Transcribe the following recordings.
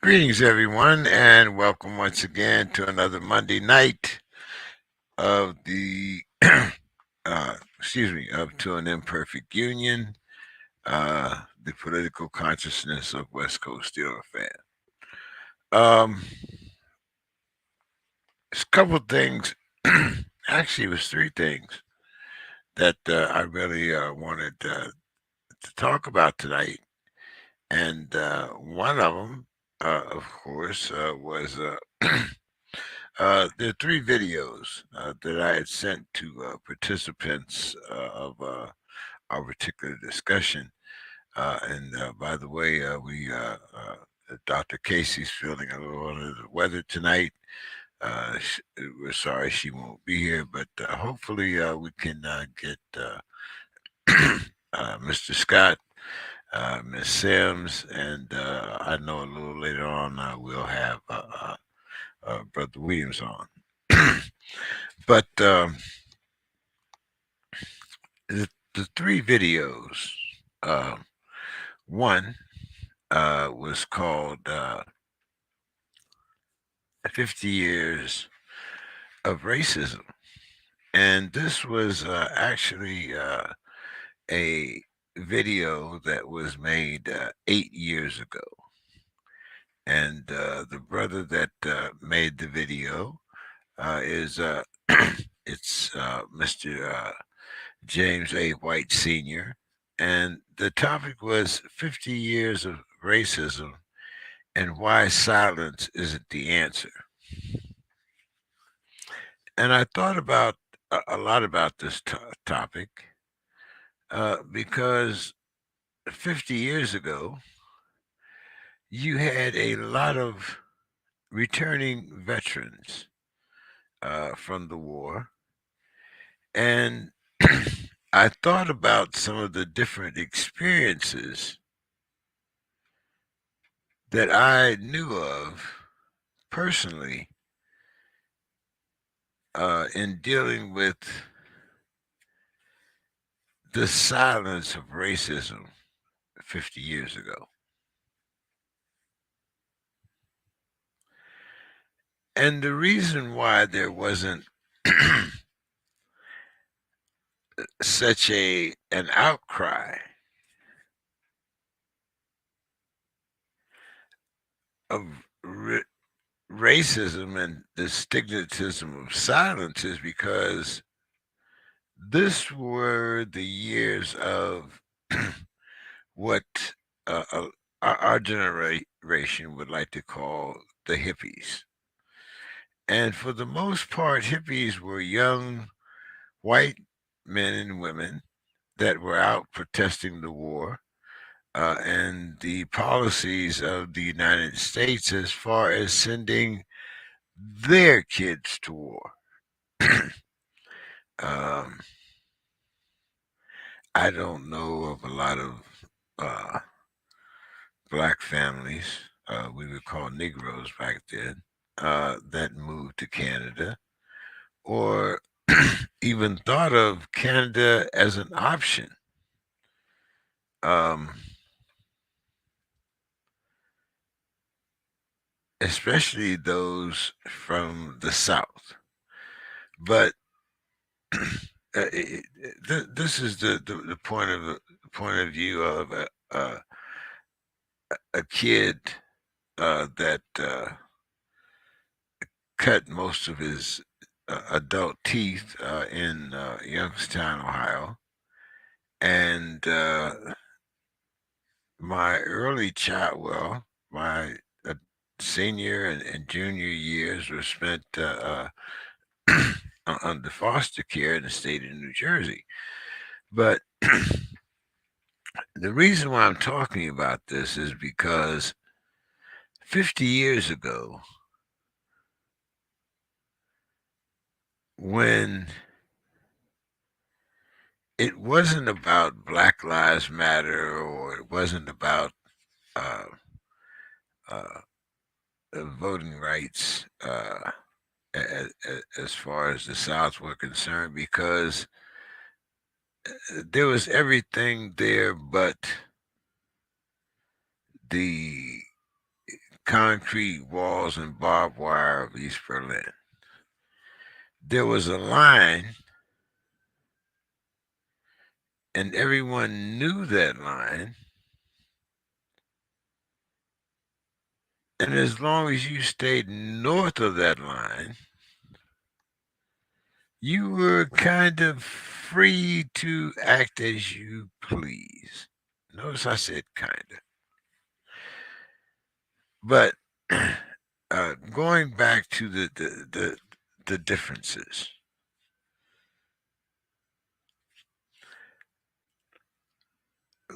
Greetings, everyone, and welcome once again to another Monday night of the, of To an Imperfect Union, the political consciousness of West Coast Steeler fan. It's a couple of things, actually, it was three things that I really wanted to talk about tonight. And one of them, of course, was there are three videos that I had sent to participants of our particular discussion. And by the way, Dr. Casey's feeling a little under the weather tonight. We're sorry she won't be here, but hopefully we can get Mr. Scott, Miss Sims, and I know a little later on we'll have Brother Williams on. But the three videos, one was called 50 Years of Racism. And this was actually a video that was made 8 years ago. And the brother that made the video is it's Mr. James A. White Sr. And the topic was 50 years of racism and why silence isn't the answer. And I thought about a lot about this topic because 50 years ago, you had a lot of returning veterans from the war. And I thought about some of the different experiences that I knew of personally in dealing with the silence of racism 50 years ago. And the reason why there wasn't such an outcry of racism and the stigmatism of silence is because this were the years of what our generation would like to call the hippies. And for the most part, hippies were young white men and women that were out protesting the war and the policies of the United States as far as sending their kids to war. I don't know of a lot of black families, we would call Negroes back then, that moved to Canada or even thought of Canada as an option. Especially those from the South. But this is the point of view of a kid that cut most of his adult teeth in Youngstown, Ohio, and my early my senior and junior years were spent under foster care in the state of New Jersey. But the reason why I'm talking about this is because 50 years ago, when it wasn't about Black Lives Matter or it wasn't about voting rights as far as the South were concerned, because there was everything there but the concrete walls and barbed wire of East Berlin. There was a line, and everyone knew that line. And as long as you stayed north of that line, you were kind of free to act as you please. Notice I said kind of. But going back to the differences,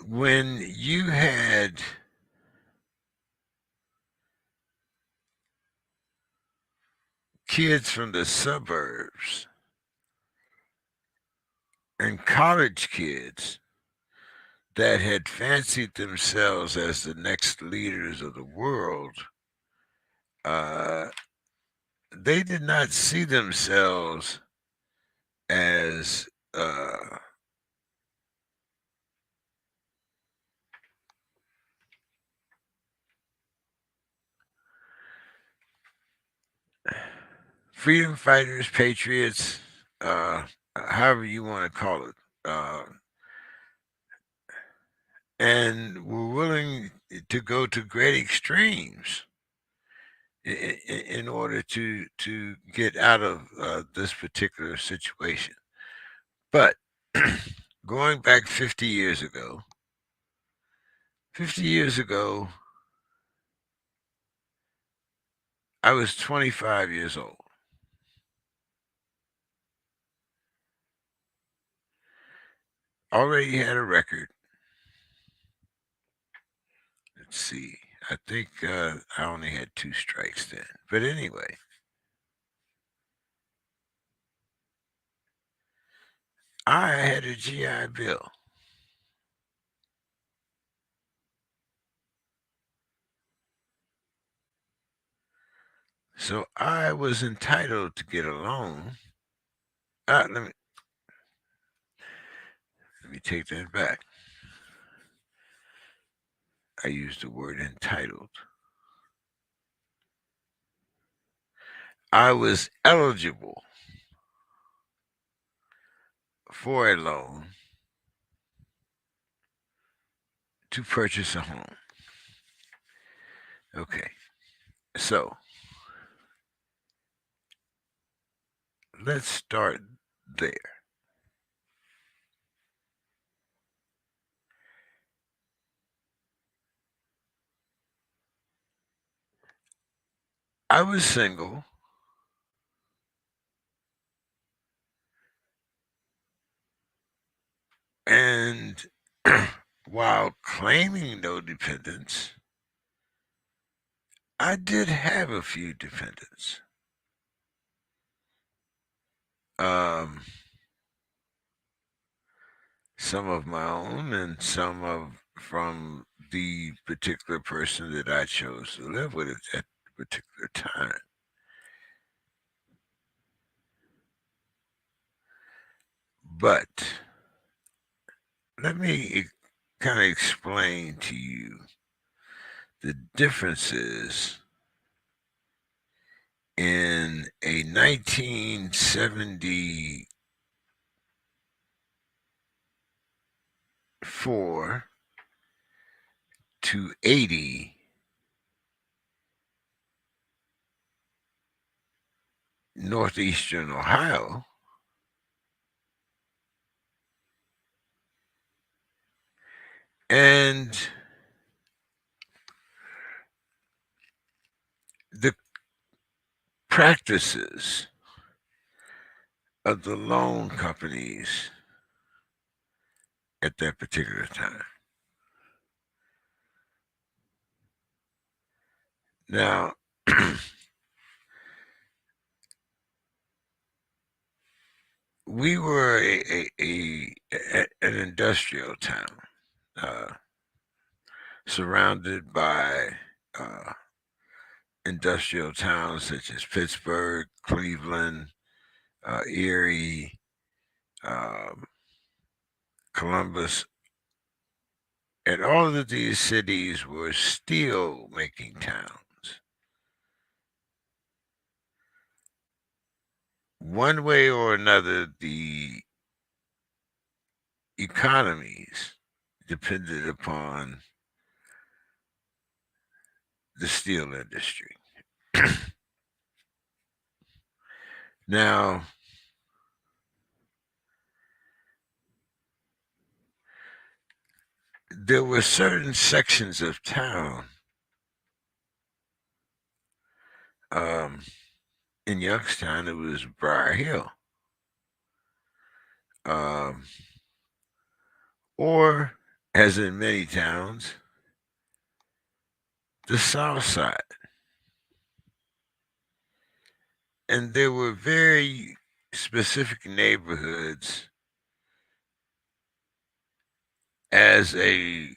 when you had kids from the suburbs and college kids that had fancied themselves as the next leaders of the world, they did not see themselves as freedom fighters, patriots, however you want to call it, and were willing to go to great extremes in order to get out of this particular situation. But going back 50 years ago, 50 years ago, I was 25 years old. Already had a record. Let's see. I think I only had 2 strikes then. But anyway, I had a GI Bill. So I was entitled to get a loan. Let me take that back. I used the word entitled. I was eligible for a loan to purchase a home. Okay, so let's start there. I was single. And while claiming no dependents, I did have a few dependents. Some of my own and some from the particular person that I chose to live with at that particular time. But let me kind of explain to you the differences in a 1974 to 80 northeastern Ohio, and the practices of the loan companies at that particular time. Now, we were an industrial town, surrounded by industrial towns such as Pittsburgh, Cleveland, Erie, Columbus, and all of these cities were steel making towns. one way or another, the economies depended upon the steel industry. Now, there were certain sections of town um, in Youngstown. It was Briar Hill, um, or as in many towns, the South Side. And there were very specific neighborhoods as a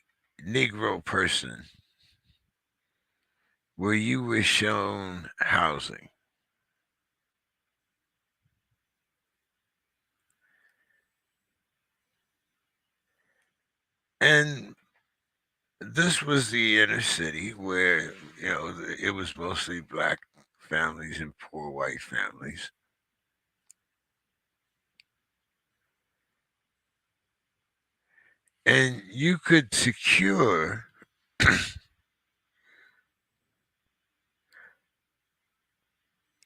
Negro person where you were shown housing. And this was the inner city where, it was mostly black families and poor white families. And you could secure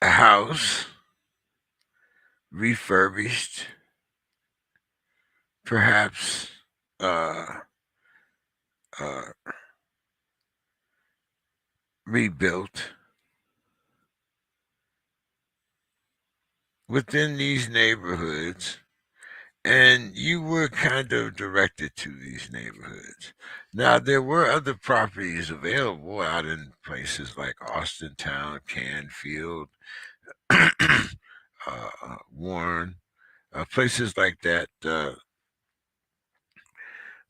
a house refurbished, perhaps uh, uh, rebuilt within these neighborhoods, and you were kind of directed to these neighborhoods. Now, there were other properties available out in places like Austintown, Canfield, Warren, places like that.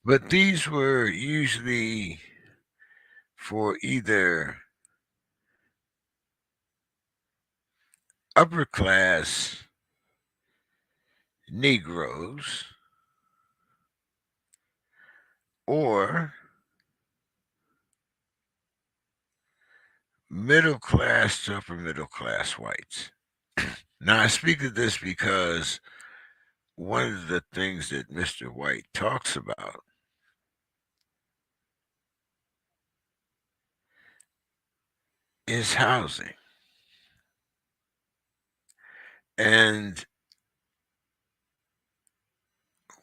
But these were usually for either upper class Negroes or middle class to upper middle class whites. Now, I speak of this because one of the things that Mr. White talks about is housing. And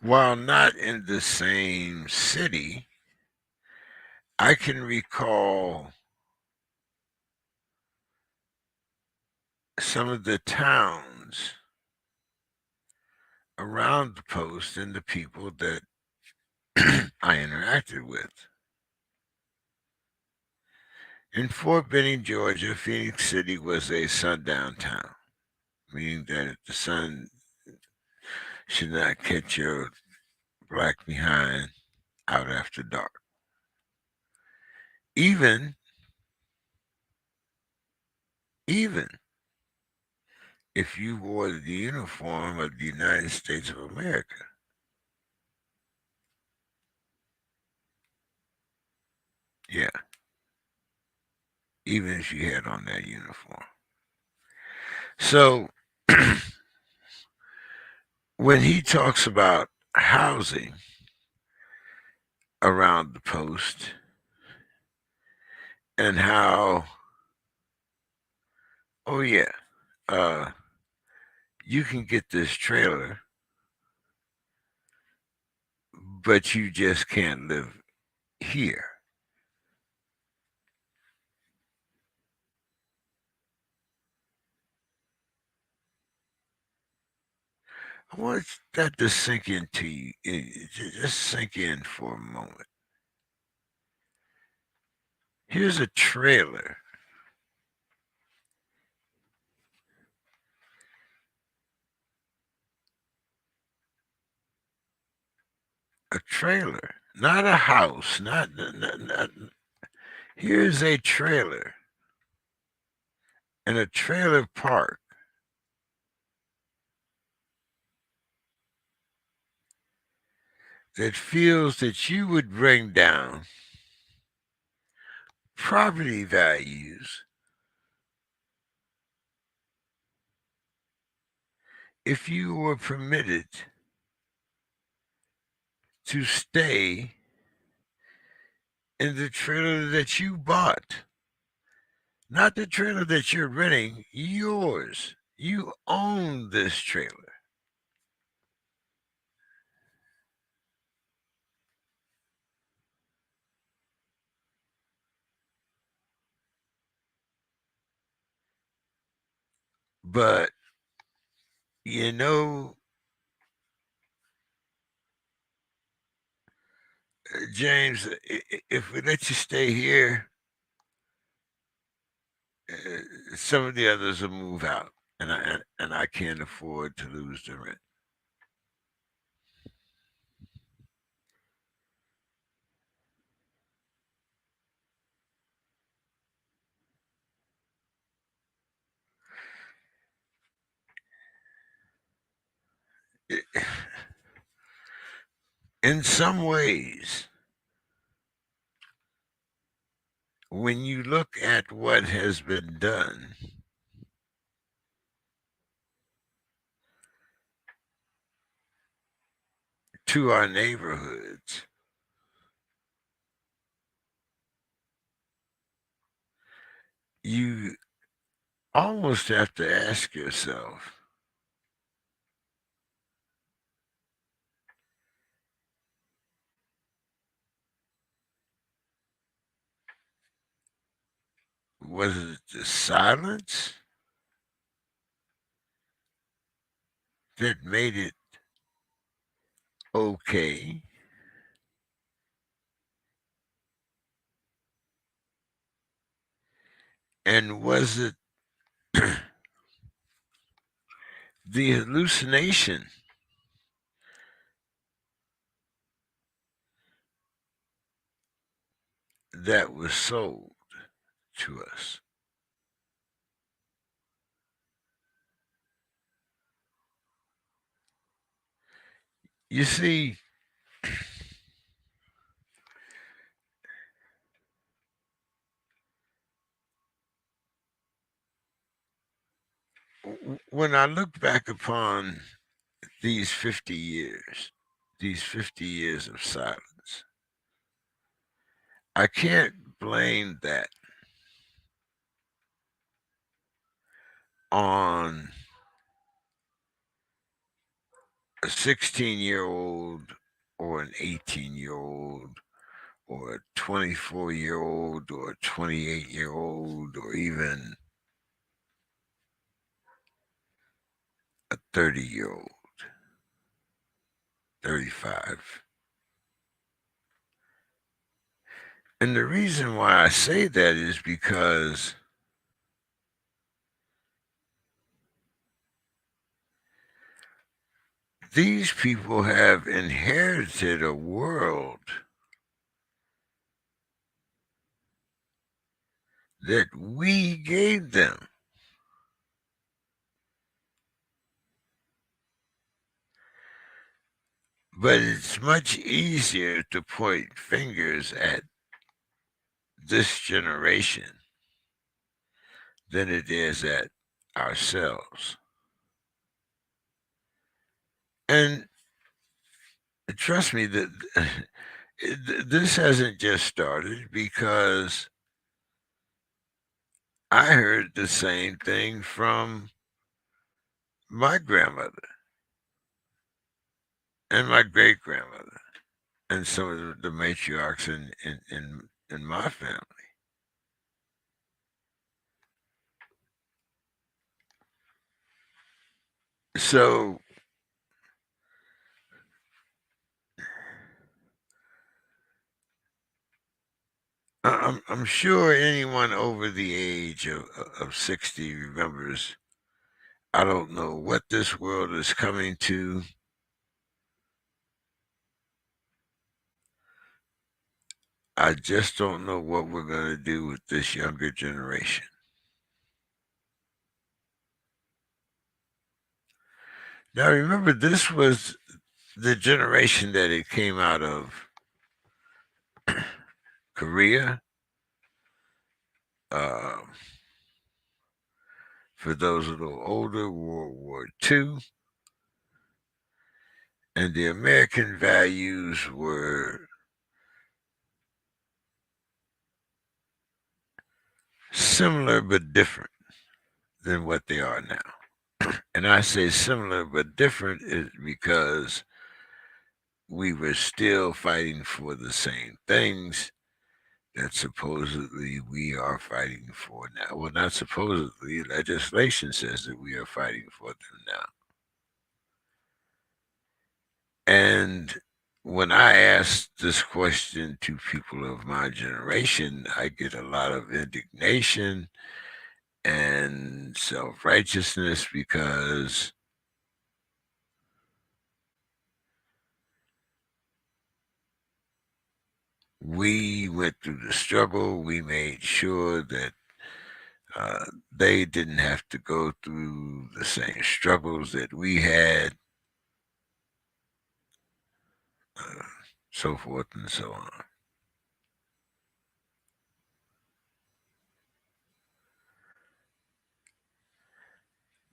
while not in the same city, I can recall some of the towns around the post and the people that I interacted with. In Fort Benning, Georgia, Phoenix City was a sundown town, meaning that the sun should not catch your black behind out after dark. Even, even if you wore the uniform of the United States of America. Yeah, even if you had on that uniform. So when he talks about housing around the post and how, oh yeah, uh, you can get this trailer, but you just can't live here. I want that to sink into you. Just sink in for a moment. Here's a trailer. A trailer, not a house. Not. Here's a trailer in a trailer park that feels that you would bring down property values if you were permitted to stay in the trailer that you bought, not the trailer that you're renting, yours. You own this trailer. But, you know, James, if we let you stay here, some of the others will move out, and I can't afford to lose the rent. In some ways, when you look at what has been done to our neighborhoods, you almost have to ask yourself, was it the silence that made it okay? And was it the hallucination that was sold to us? You see, when I look back upon these 50 years, these 50 years of silence, I can't blame that on a 16-year-old or an 18-year-old or a 24-year-old or a 28-year-old or even a 30-year-old, 35. And the reason why I say that is because these people have inherited a world that we gave them. But it's much easier to point fingers at this generation than it is at ourselves. And trust me, that this hasn't just started because I heard the same thing from my grandmother and my great grandmother and some of the matriarchs in my family. So I'm sure anyone over the age of 60 remembers. I don't know what this world is coming to. I just don't know what we're going to do with this younger generation. Now, remember, this was the generation that it came out of Korea. Uh, for those a little older, World War II. And the American values were similar but different than what they are now. And I say similar but different is because we were still fighting for the same things that supposedly we are fighting for now. Well, not supposedly, legislation says that we are fighting for them now. And when I ask this question to people of my generation, I get a lot of indignation and self-righteousness because we went through the struggle. We made sure that they didn't have to go through the same struggles that we had, uh, so forth and so on.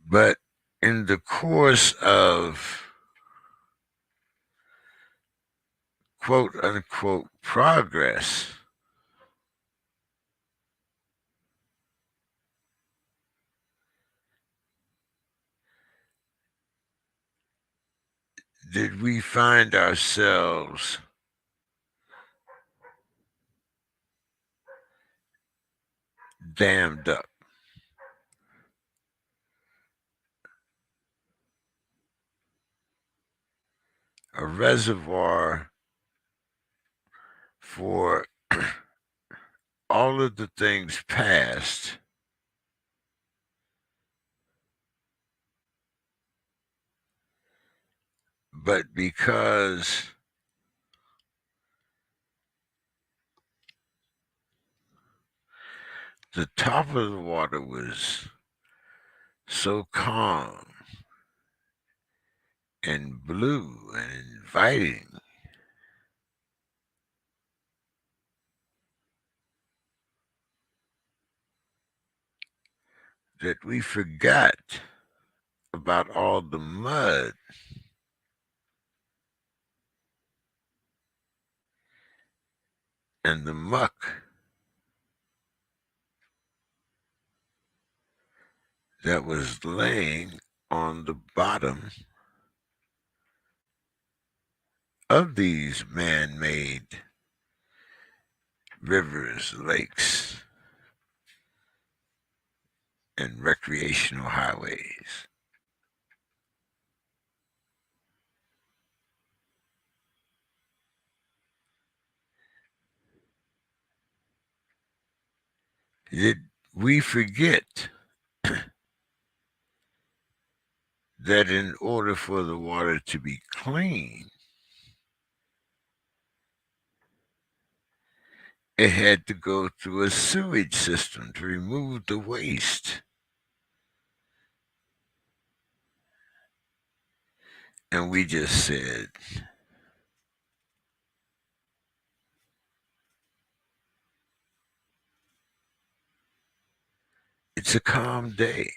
But in the course of quote unquote progress, did we find ourselves dammed up? A reservoir for all of the things past, but because the top of the water was so calm and blue and inviting, that we forgot about all the mud and the muck that was laying on the bottom of these man-made rivers, lakes, and recreational highways. Did we forget that in order for the water to be clean, it had to go through a sewage system to remove the waste? And we just said, it's a calm day.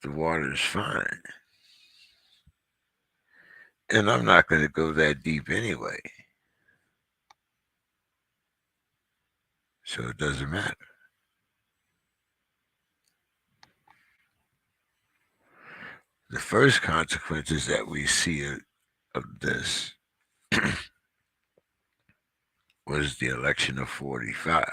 The water's fine. And I'm not going to go that deep anyway. So it doesn't matter. The first consequences that we see of this was the election of 45,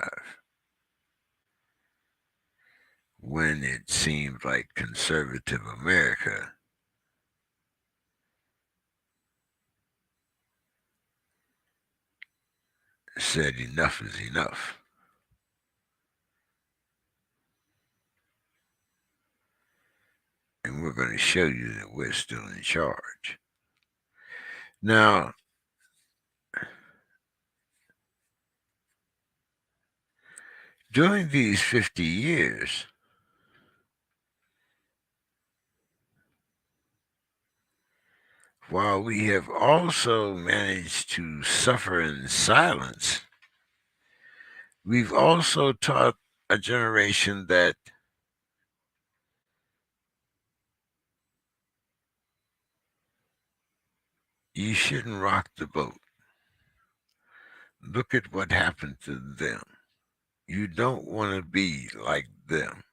when it seemed like conservative America said enough is enough. And we're going to show you that we're still in charge. Now, during these 50 years, while we have also managed to suffer in silence, we've also taught a generation that you shouldn't rock the boat. Look at what happened to them. You don't want to be like them.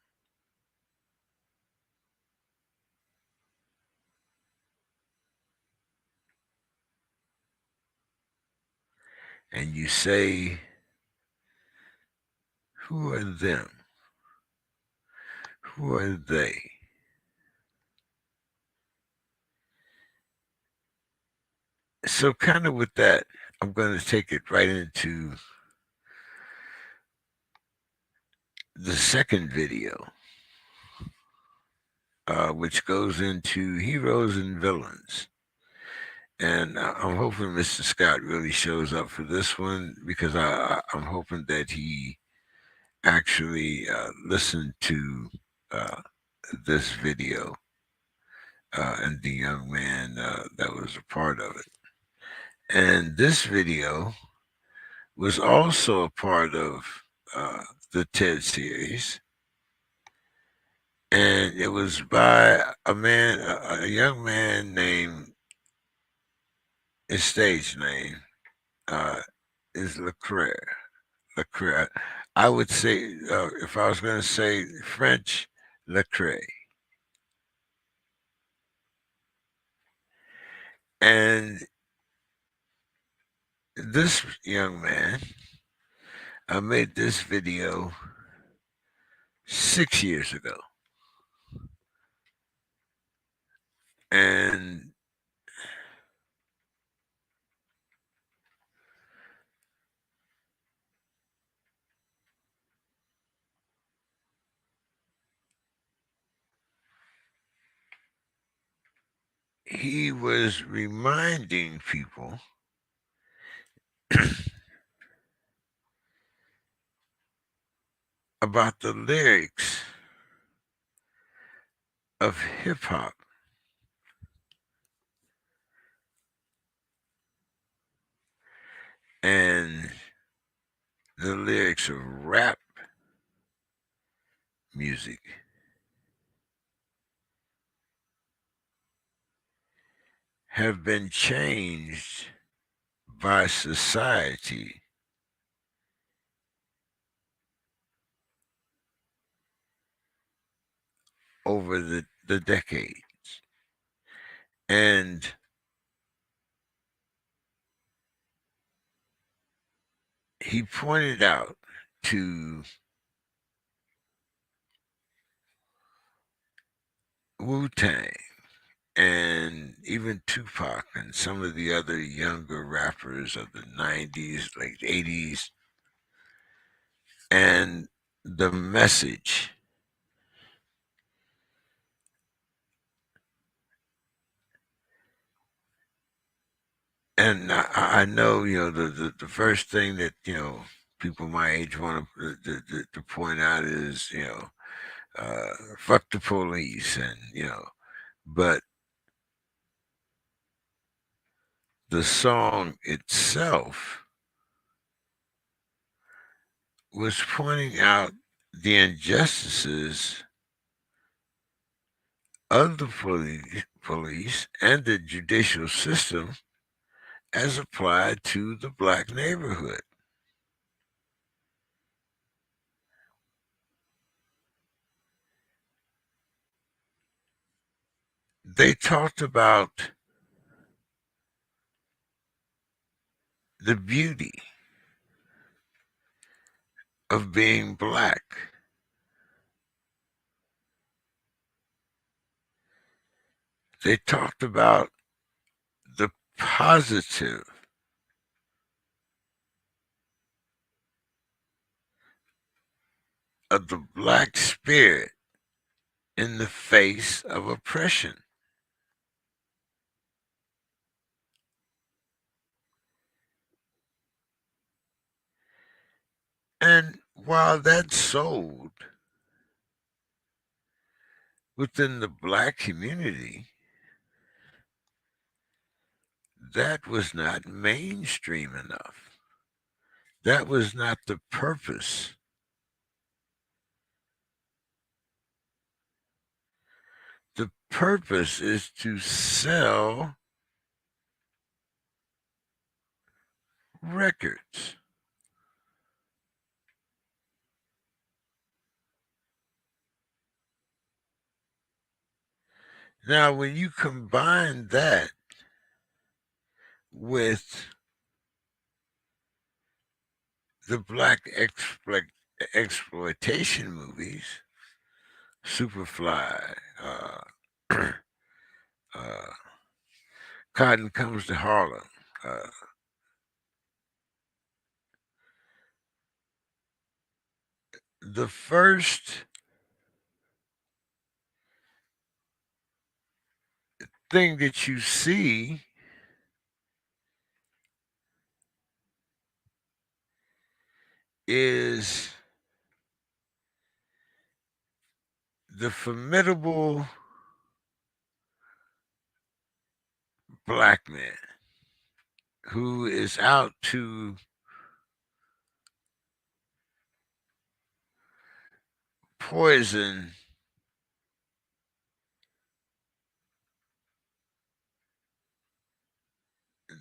And you say, who are them? Who are they? So, kind of with that, I'm going to take it right into the second video, which goes into heroes and villains. And I'm hoping Mr. Scott really shows up for this one because I'm hoping that he actually listened to uh, this video and the young man that was a part of it. And this video was also a part of the TED series. And it was by a young man named, his stage name uh, is Leclerc. Leclerc. I would say, if I was going to say French, Leclerc. And this young man made this video 6 years ago. And he was reminding people about the lyrics of hip hop. And the lyrics of rap music have been changed by society over the decades. And he pointed out to Wu-Tang and even Tupac and some of the other younger rappers of the 90s, late 80s, and the message. And I know, the first thing that, people my age want to point out is, fuck the police. And, but the song itself was pointing out the injustices of the police and the judicial system as applied to the black neighborhood. They talked about the beauty of being black. They talked about the positive of the black spirit in the face of oppression. And while that sold within the black community, that was not mainstream enough. That was not the purpose. The purpose is to sell records. Now, when you combine that with the black exploitation movies, Superfly, uh, Cotton Comes to Harlem, uh, the first thing that you see is the formidable black man who is out to poison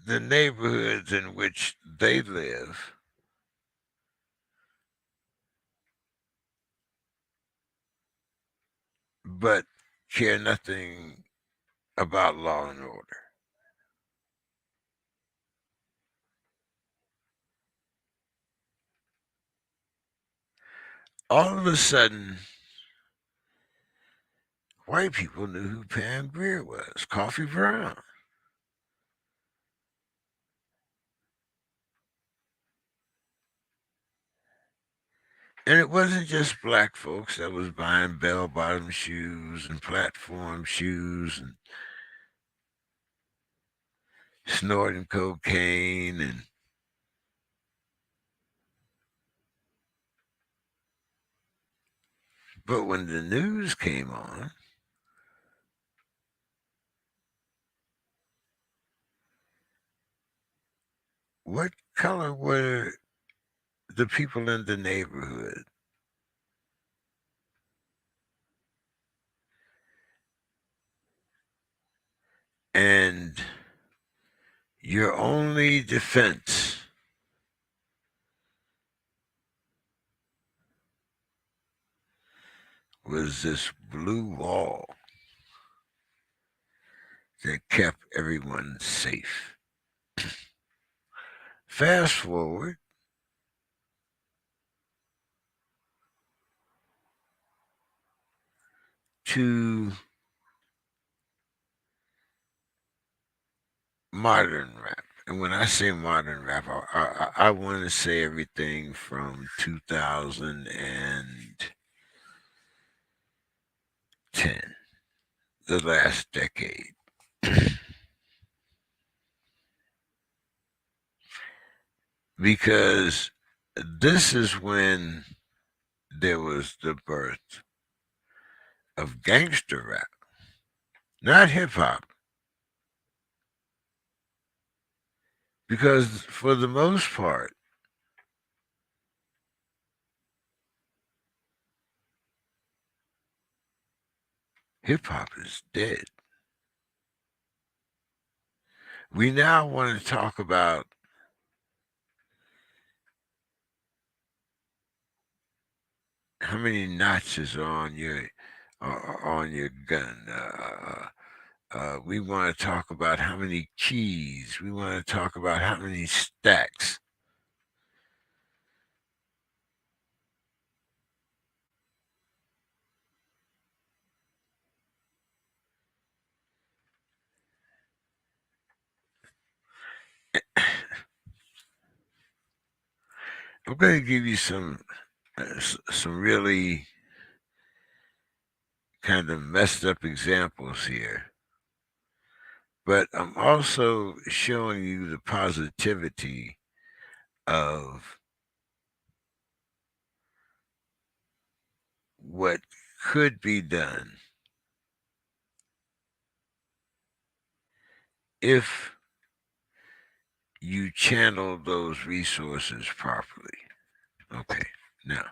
the neighborhoods in which they live, but care nothing about law and order. All of a sudden, white people knew who Pam Grier was, Coffee Brown. And it wasn't just black folks that was buying bell-bottom shoes and platform shoes and snorting cocaine. And but when the news came on, what color were the people in the neighborhood? And your only defense was this blue wall that kept everyone safe. Fast forward to modern rap. And when I say modern rap, I want to say everything from 2010, the last decade. Because this is when there was the birth of gangster rap, not hip hop. Because for the most part, hip hop is dead. We now want to talk about how many notches are on your gun. We want to talk about how many keys. We want to talk about how many stacks. I'm going to give you some really kind of messed up examples here, but I'm also showing you the positivity of what could be done if you channel those resources properly. Okay, now,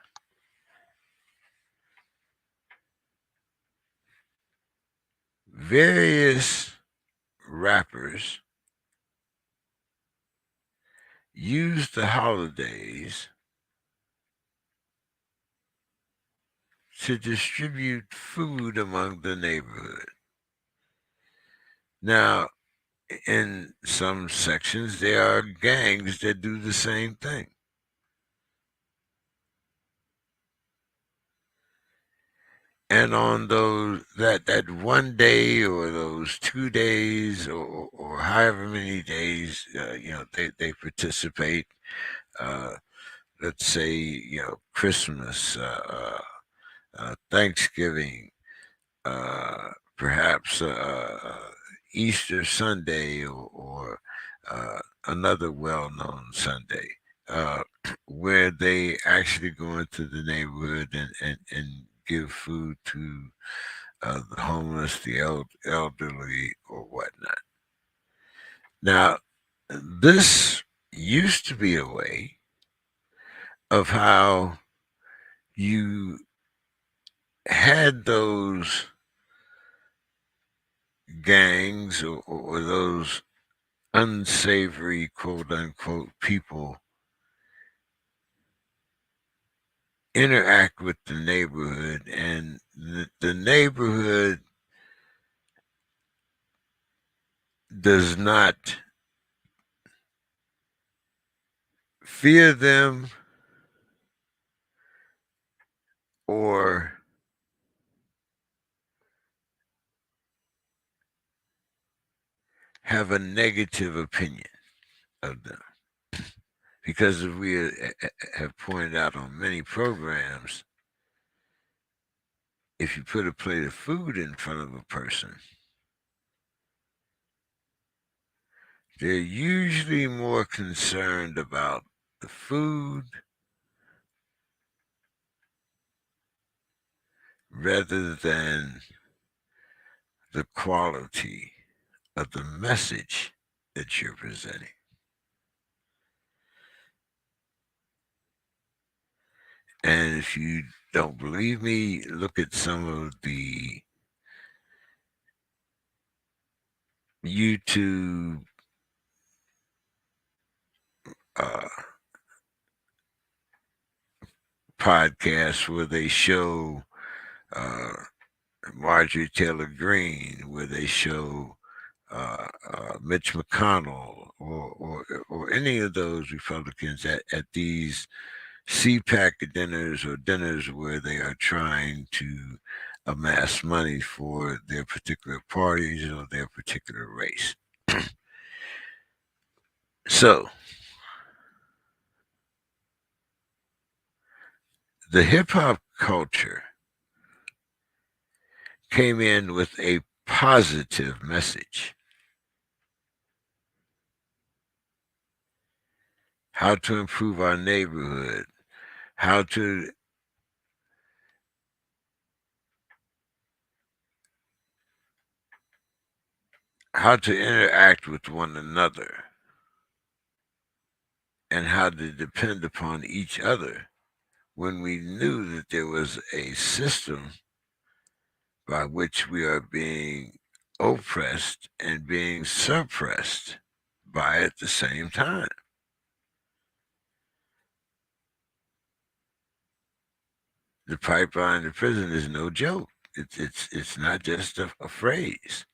various rappers use the holidays to distribute food among the neighborhood. Now, in some sections, there are gangs that do the same thing. And on that one day or those 2 days or however many days, they participate. Uh, let's say, Christmas, Thanksgiving, perhaps Easter Sunday or another well-known Sunday, uh, where they actually go into the neighborhood and give food to the homeless, the elderly, or whatnot. Now, this used to be a way of how you had those gangs or those unsavory, quote unquote, people interact with the neighborhood, and the neighborhood does not fear them or have a negative opinion of them. Because as we have pointed out on many programs, if you put a plate of food in front of a person, they're usually more concerned about the food rather than the quality of the message that you're presenting. And if you don't believe me, look at some of the YouTube uh, podcasts where they show uh, Marjorie Taylor Greene, where they show Mitch McConnell or any of those Republicans at these CPAC dinners or dinners where they are trying to amass money for their particular parties or their particular race. So the hip hop culture came in with a positive message. How to improve our neighborhood, how to interact with one another, and how to depend upon each other when we knew that there was a system by which we are being oppressed and being suppressed by at the same time. The pipeline to prison is no joke. It's not just a phrase.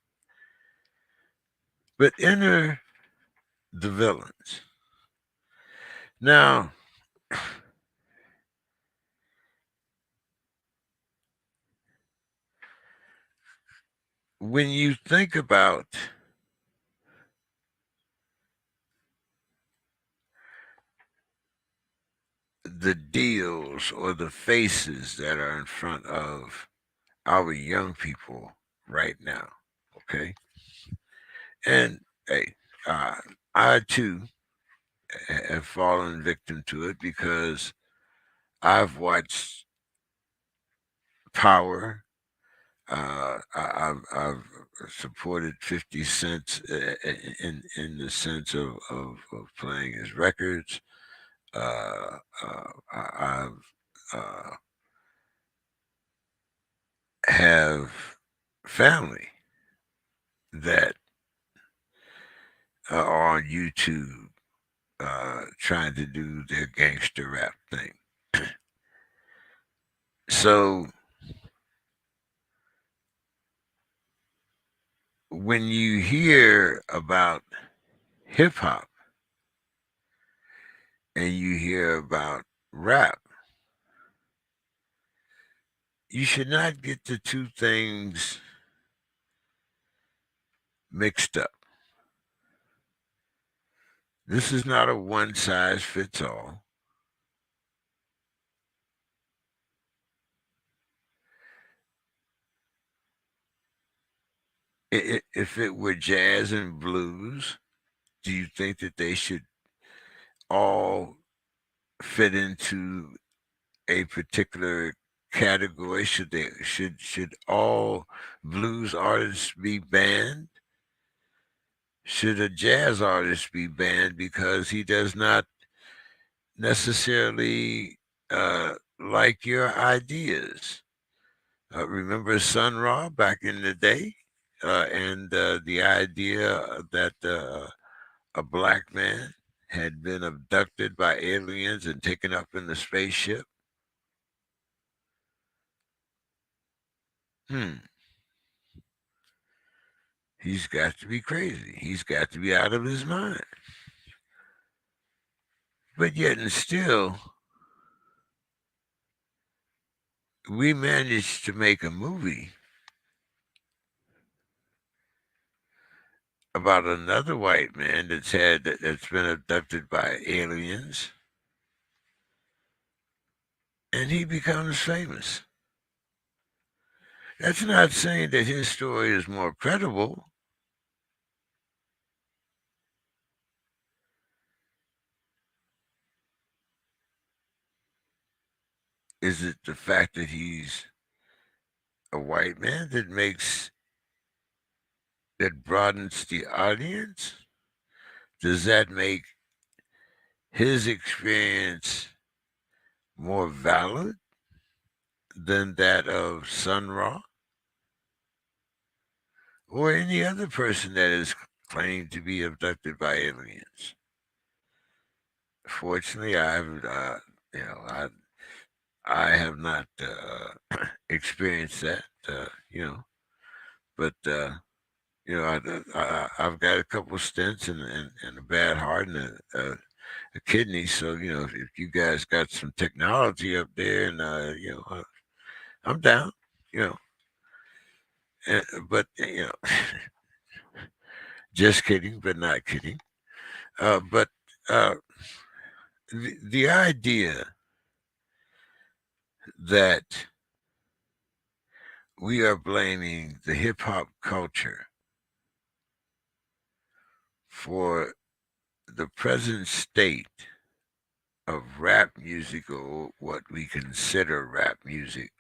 But enter the villains. Now, when you think about the deals or the faces that are in front of our young people right now, okay? And hey, I too have fallen victim to it because I've watched Power. I've supported 50 Cent in the sense of playing his records. I've have family that are on YouTube trying to do their gangster rap thing. So when you hear about hip hop and you hear about rap, you should not get the two things mixed up. This is not a one size fits all. If it were jazz and blues, do you think that they should all fit into a particular category? Should all blues artists be banned? Should a jazz artist be banned because he does not necessarily like your ideas? Remember Sun Ra back in the day, and the idea that a black man had been abducted by aliens and taken up in the spaceship. Hmm. He's got to be crazy. He's got to be out of his mind. But yet and still, we managed to make a movie about another white man that's been abducted by aliens, and he becomes famous. That's not saying that his story is more credible. Is it the fact that he's a white man that broadens the audience? Does that make his experience more valid than that of Sun Ra or any other person that is claimed to be abducted by aliens? Fortunately, you know, I have not experienced that, but I've got a couple of stents and a bad heart and a kidney. So if you guys got some technology up there, and I'm down. You know, but just kidding, but not kidding. But uh, the idea that we are blaming the hip hop culture for the present state of rap music, or what we consider rap music,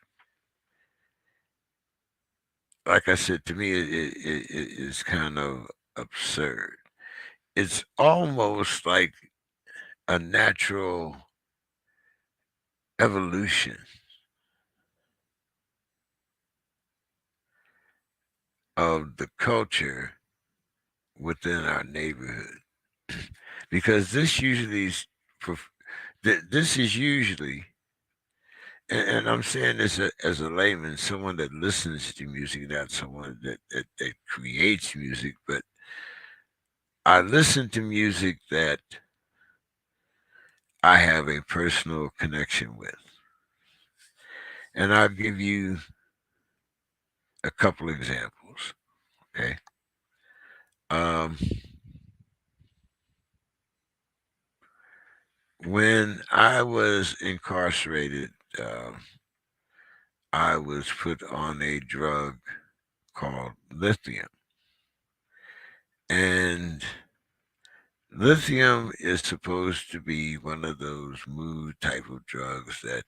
like I said, to me, it is kind of absurd. It's almost like a natural evolution of the culture within our neighborhood, because this is usually, and I'm saying this as a layman, someone that listens to music, not someone that creates music, but I listen to music that I have a personal connection with. And I'll give you a couple examples. Okay. Um, when I was incarcerated, I was put on a drug called lithium. And lithium is supposed to be one of those mood type of drugs that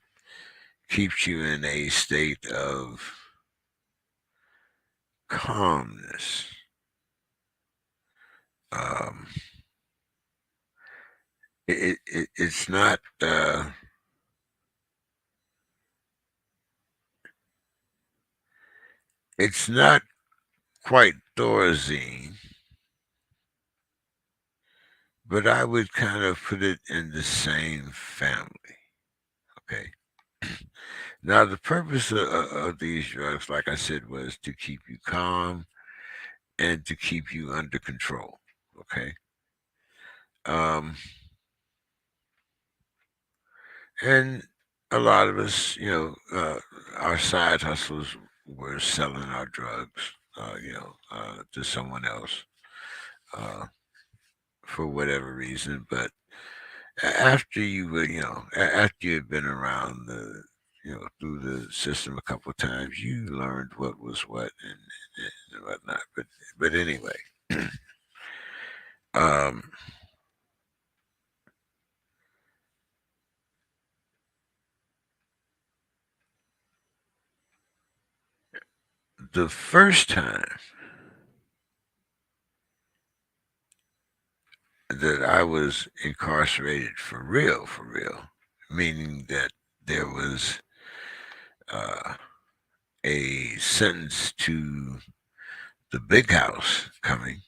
keeps you in a state of calmness. Um, it's not it's not quite Thorazine, but I would kind of put it in the same family. Okay. Now, the purpose of these drugs, like I said, was to keep you calm and to keep you under control. Okay. Um, and a lot of us, our side hustles were selling our drugs, to someone else uh, for whatever reason. But after you were, after you had been around through the system a couple of times, you learned what was what and whatnot. But anyway, um, the first time that I was incarcerated for real, meaning that there was uh, a sentence to the big house coming.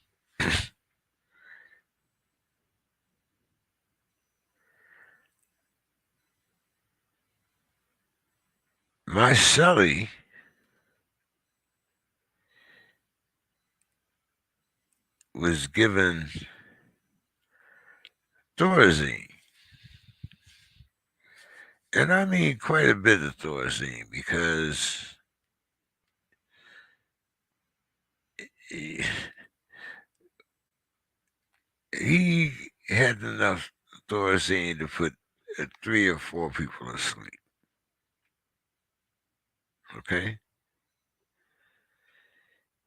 My cellie was given Thorazine, and I mean quite a bit of Thorazine because he, he had enough Thorazine to put 3 or 4 people to sleep. Okay,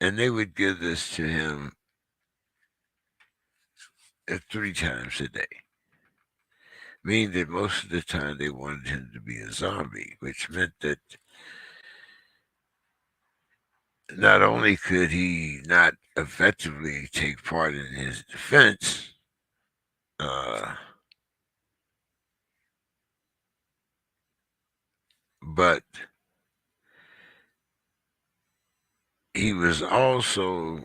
and they would give this to him 3 times a day, meaning that most of the time they wanted him to be a zombie, which meant that not only could he not effectively take part in his defense, uh, but he was also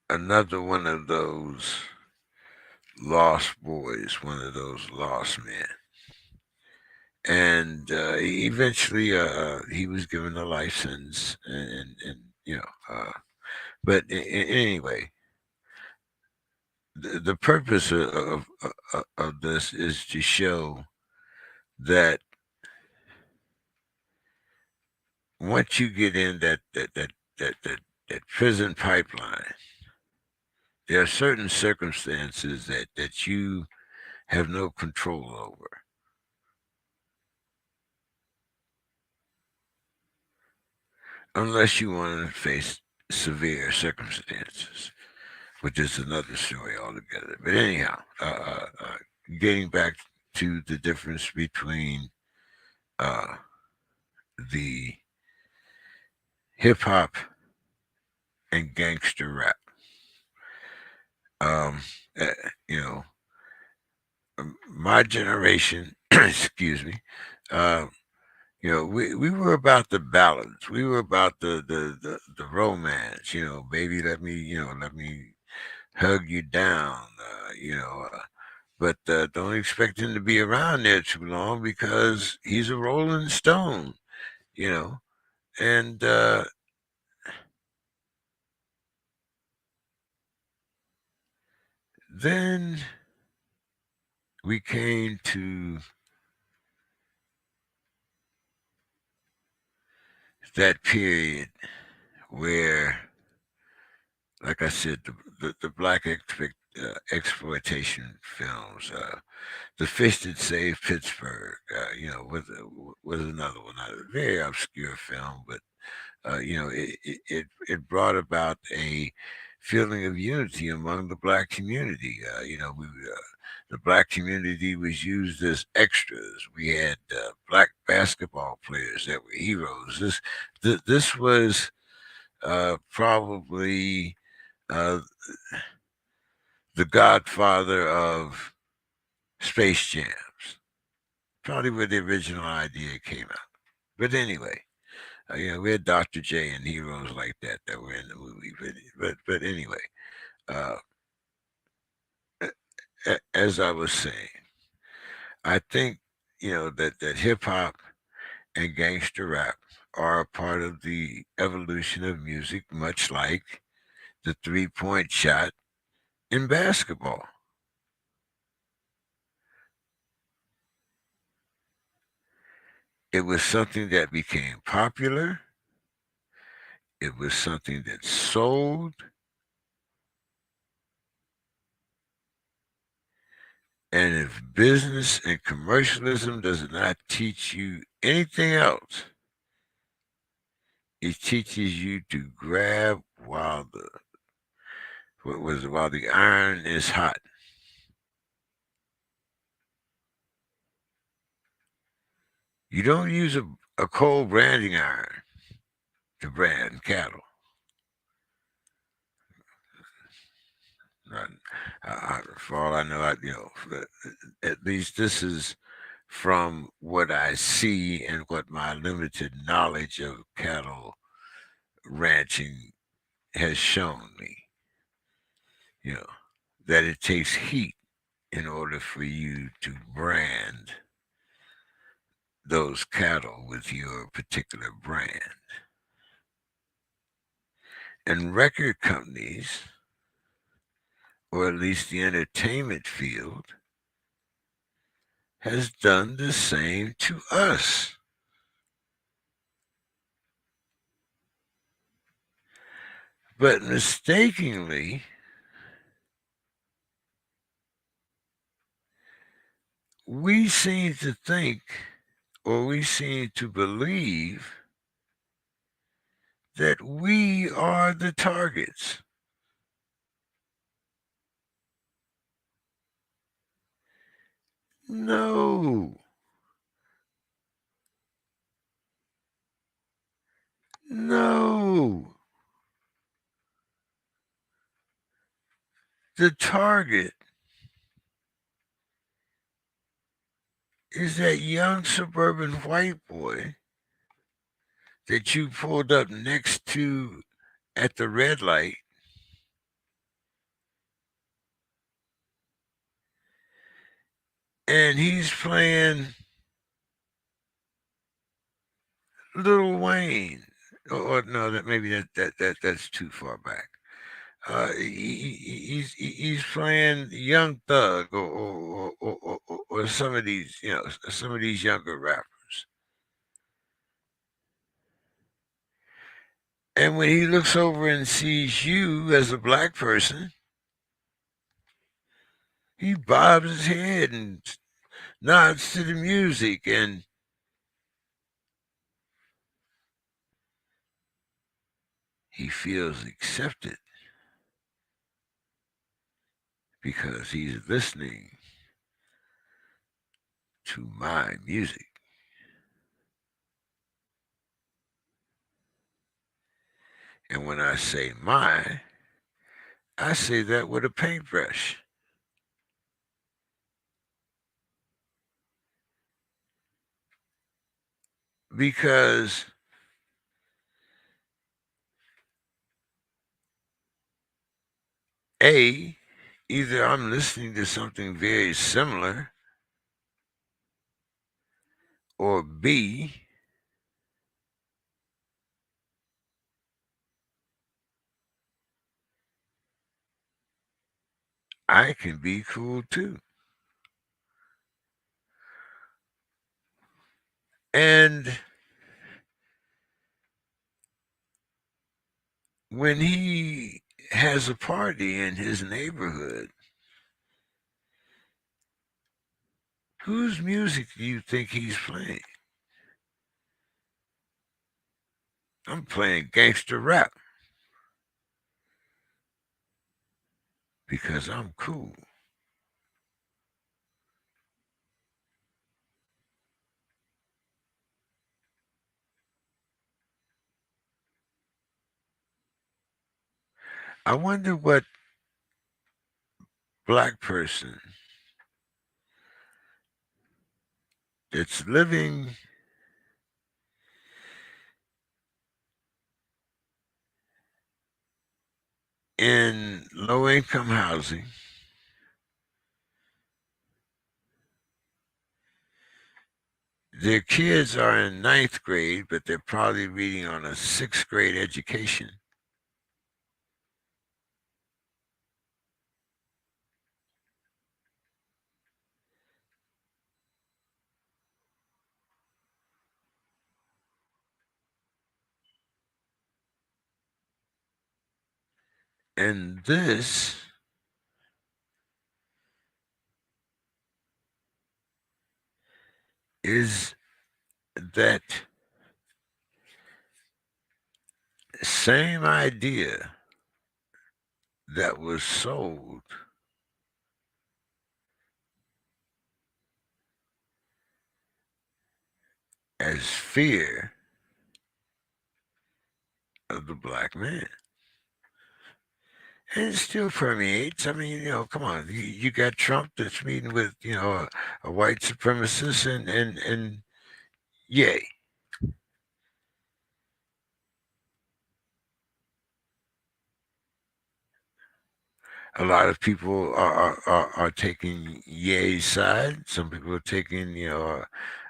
another one of those lost boys, one of those lost men. And eventually, he was given a life sentence, and but anyway, the purpose of this is to show that once you get in that prison pipeline, there are certain circumstances that you have no control over, unless you want to face severe circumstances, which is another story altogether. But anyhow, getting back to the difference between uh, the hip hop and gangster rap. Um, uh, you know, my generation, excuse me, uh, we were about the ballads. We were about the romance. Baby, let me hug you down. But don't expect him to be around there too long because he's a Rolling Stone. You know, and then we came to that period where, like I said, the black exploitation films. The Fish That Saved Pittsburgh, was another one, a very obscure film, but it brought about a feeling of unity among the black community. The black community was used as extras. We had black basketball players that were heroes. This was probably uh, the godfather of Space Jams. probably where the original idea came out. But anyway, we had Dr. J and heroes like that were in the movie. But anyway, uh, as I was saying, I think that hip hop and gangster rap are a part of the evolution of music, much like the 3-point shot in basketball. It was something that became popular. It was something that sold. And if business and commercialism does not teach you anything else, it teaches you to grab while the iron is hot. You don't use a cold branding iron to brand cattle. Not, for all I know, at least this is from what I see and what my limited knowledge of cattle ranching has shown me. You know, that it takes heat in order for you to brand those cattle with your particular brand. And record companies, or at least the entertainment field, has done the same to us. But mistakenly, we seem to think, or we seem to believe, that we are the targets. No, no. The target is that young suburban white boy that you pulled up next to at the red light, and he's playing Lil Wayne. Or no, that's too far back. He's playing Young Thug or some of these some of these younger rappers. And when he looks over and sees you as a black person, he bobs his head and nods to the music, and he feels accepted because he's listening to my music. And when I say my, I say that with a paintbrush. Because A, either I'm listening to something very similar, or B, I can be cool too. And when he has a party in his neighborhood, whose music do you think he's playing? I'm playing gangster rap because I'm cool. I wonder what black person It's living in low-income housing. Their kids are in ninth grade, but they're probably reading on a sixth grade education. And this is that same idea that was sold as fear of the black man. And it still permeates. I mean, come on. You got Trump that's meeting with, a white supremacist and yay. A lot of people are taking Ye's side. Some people are taking, the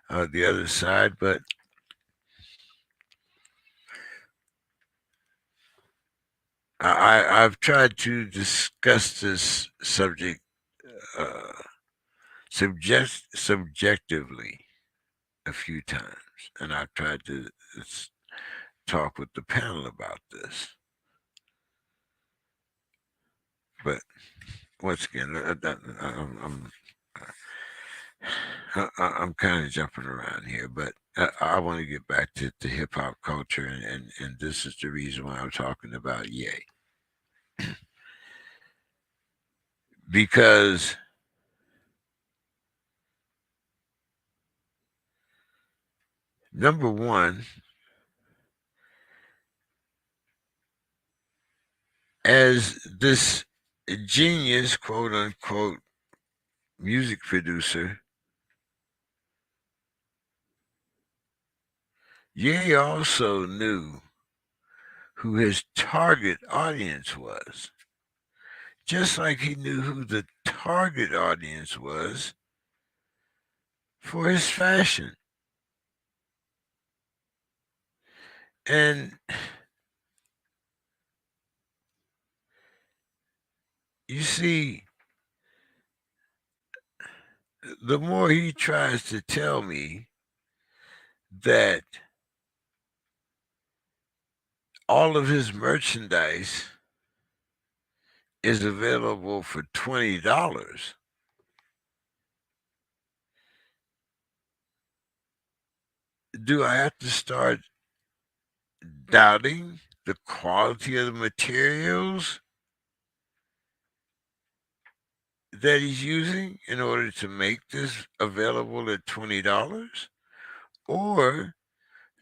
other side. But I've tried to discuss this subject uh, subjectively a few times, and I've tried to talk with the panel about this. But once again, I'm kind of jumping around here, but I want to get back to hip hop culture, and this is the reason why I'm talking about Ye. Because number one, as this genius, quote unquote, music producer, Ye also knew who his target audience was, just like he knew who the target audience was for his fashion. And you see, the more he tries to tell me that all of his merchandise is available for $20, do I have to start doubting the quality of the materials that he's using in order to make this available at $20? Or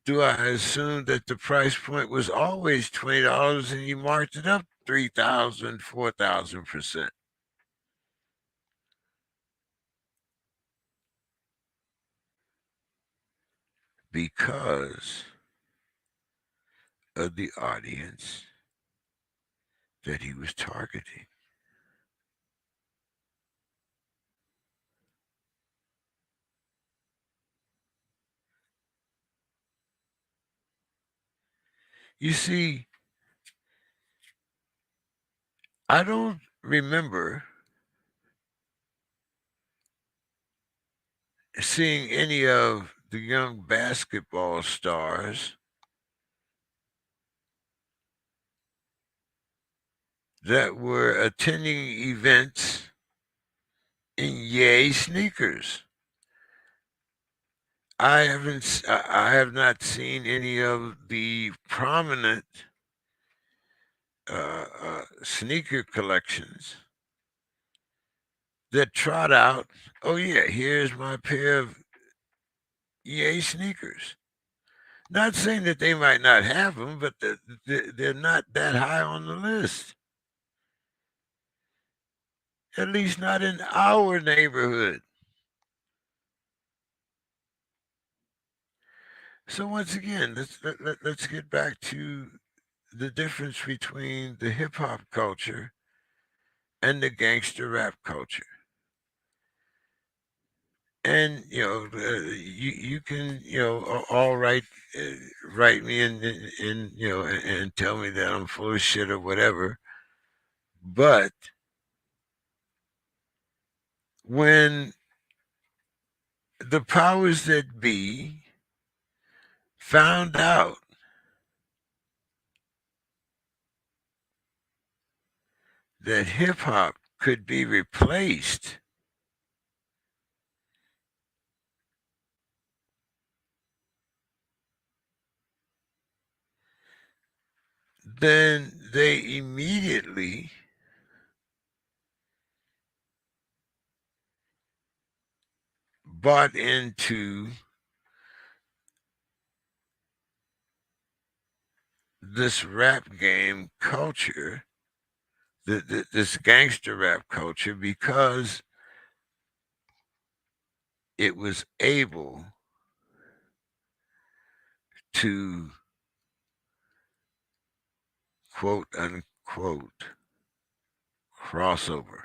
do I assume that the price point was always $20 and you marked it up 3,000, 4,000%? Because of the audience that he was targeting. You see, I don't remember seeing any of the young basketball stars that were attending events in Yay sneakers. I have not seen any of the prominent sneaker collections that trot out, oh yeah, here's my pair of Yay sneakers. Not saying that they might not have them, but they're not that high on the list. At least not in our neighborhood. So once again, let's get back to the difference between the hip hop culture and the gangster rap culture. And you can all write me in and tell me that I'm full of shit or whatever. But when the powers that be found out that hip hop could be replaced, then they immediately bought into this rap game culture, this gangster rap culture, because it was able to quote unquote crossover.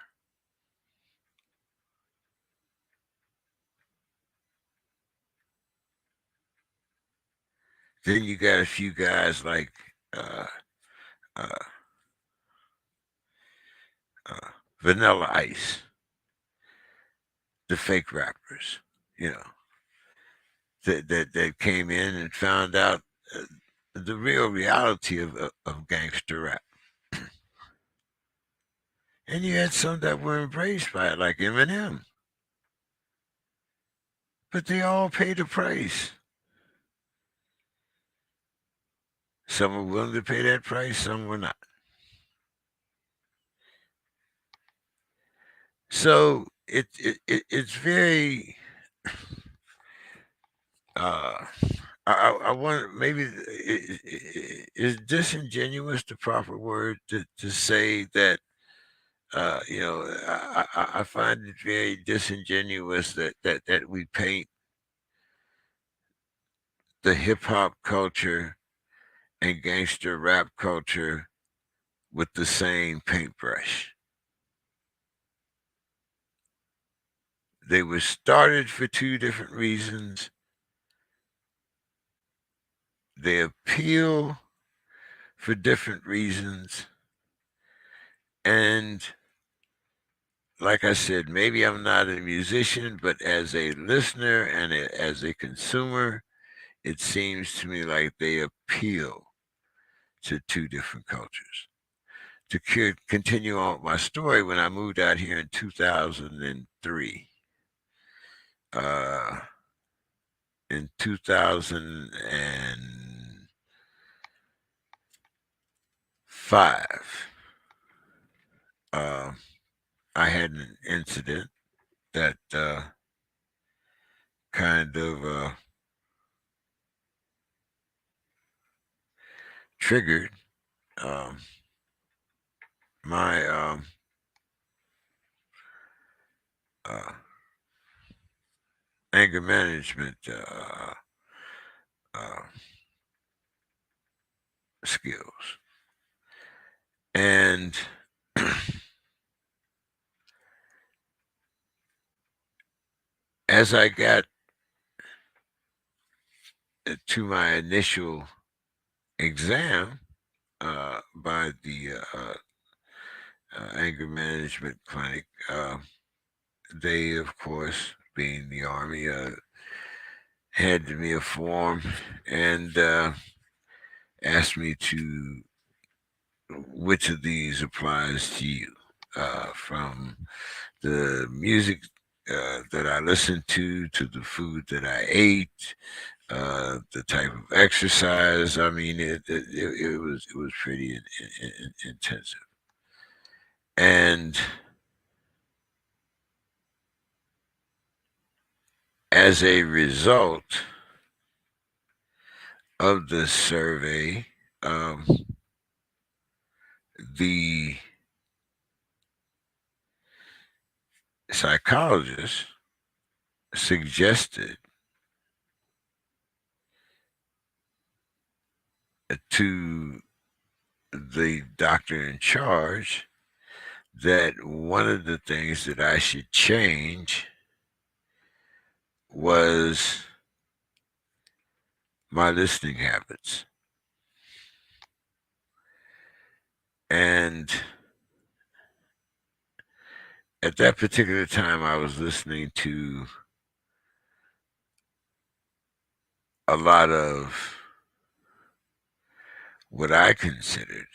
Then you got a few guys like uh, uh, uh, Vanilla Ice, the fake rappers, you know, that came in and found out uh, the real reality of gangster rap. And you had some that were embraced by it, like Eminem, but they all paid a price. Some were willing to pay that price, some were not. So it's very uh, I want maybe is disingenuous the proper word to say that I find it very disingenuous that we paint the hip hop culture and gangster rap culture with the same paintbrush. They were started for two different reasons. They appeal for different reasons. And like I said, maybe I'm not a musician, but as a listener and as a consumer, it seems to me like they appeal to two different cultures. To continue on with my story, when I moved out here in 2003, uh, in 2005, uh, I had an incident that kind of triggered um, my uh, anger management uh, skills. And as I got to my initial exam by the anger management clinic, they, of course, being the Army, handed me a form and asked me to which of these applies to you, from the music that I listened to the food that I ate, the type of exercise. I mean, it was pretty intensive, and as a result of the survey, um, the psychologist suggested to the doctor in charge that one of the things that I should change was my listening habits. And at that particular time, I was listening to a lot of what I considered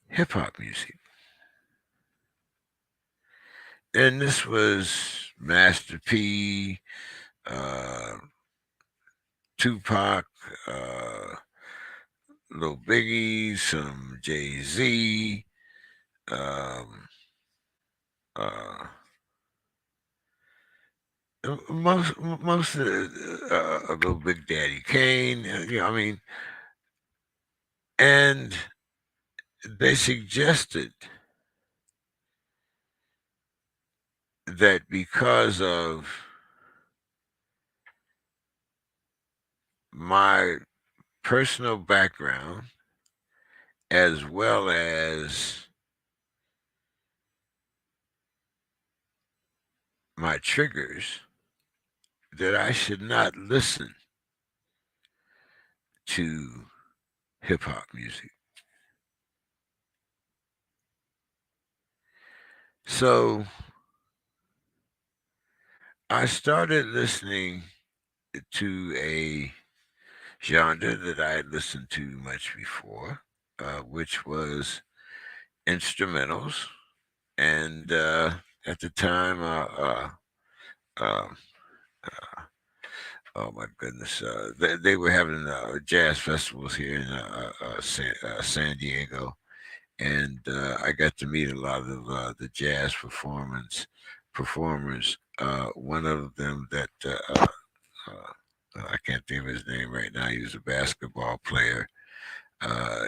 hip hop music. And this was Master P, uh, Tupac, Lil Biggie, some Jay Z, um, uh, most of Little Big Daddy Kane. I mean, and they suggested that because of my personal background as well as my triggers, that I should not listen to hip hop music. So I started listening to a genre that I had listened to much before, which was instrumentals. And at the time, um, oh my goodness, they were having jazz festivals here in San Diego, and I got to meet a lot of the jazz performers. One of them that I can't think of his name right now. He was a basketball player.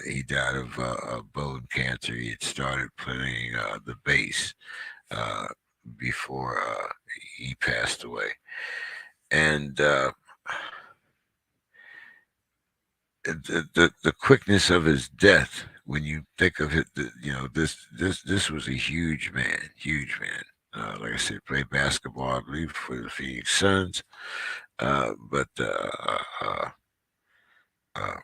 He died of bone cancer. He had started playing the bass uh, before he passed away, and the quickness of his death. When you think of it, this was a huge man. Like I said, played basketball, I believe, for the Phoenix Suns, but uh, uh,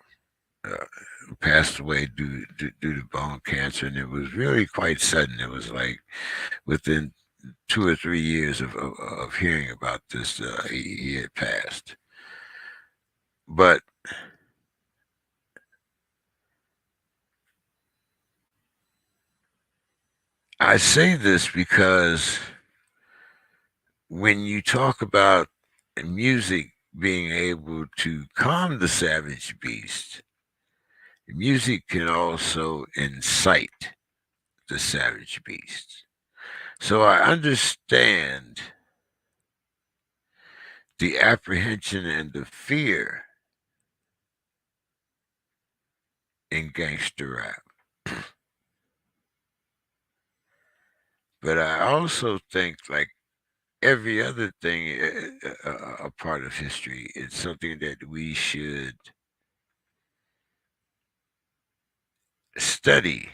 passed away due to bone cancer, and it was really quite sudden. It was like within 2 or 3 years of hearing about this, he had passed. But I say this because when you talk about music being able to calm the savage beast, music can also incite the savage beast. So I understand the apprehension and the fear in gangster rap. But I also think, like every other thing, a part of history, it's something that we should study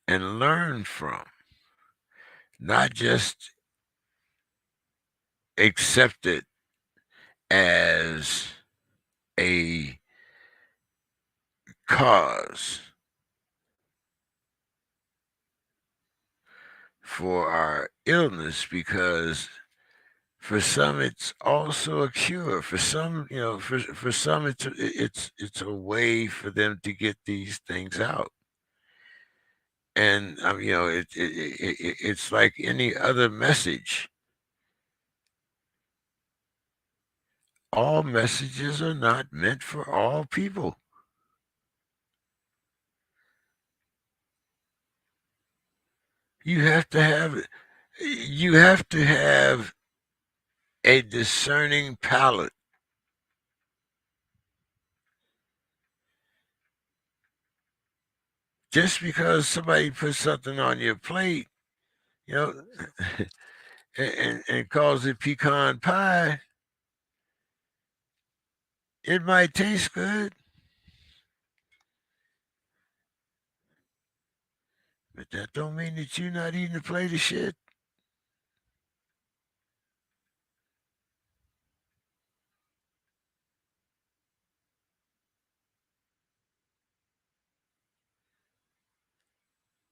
and learn from, not just accept it as a cause for our illness, because for some it's also a cure. For some, for some it's a way for them to get these things out. And it's like any other message. All messages are not meant for all people. You have to have you have to have a discerning palate. Just because somebody puts something on your plate, you know, and calls it pecan pie, It might taste good, but that don't mean that you're not eating a plate of shit.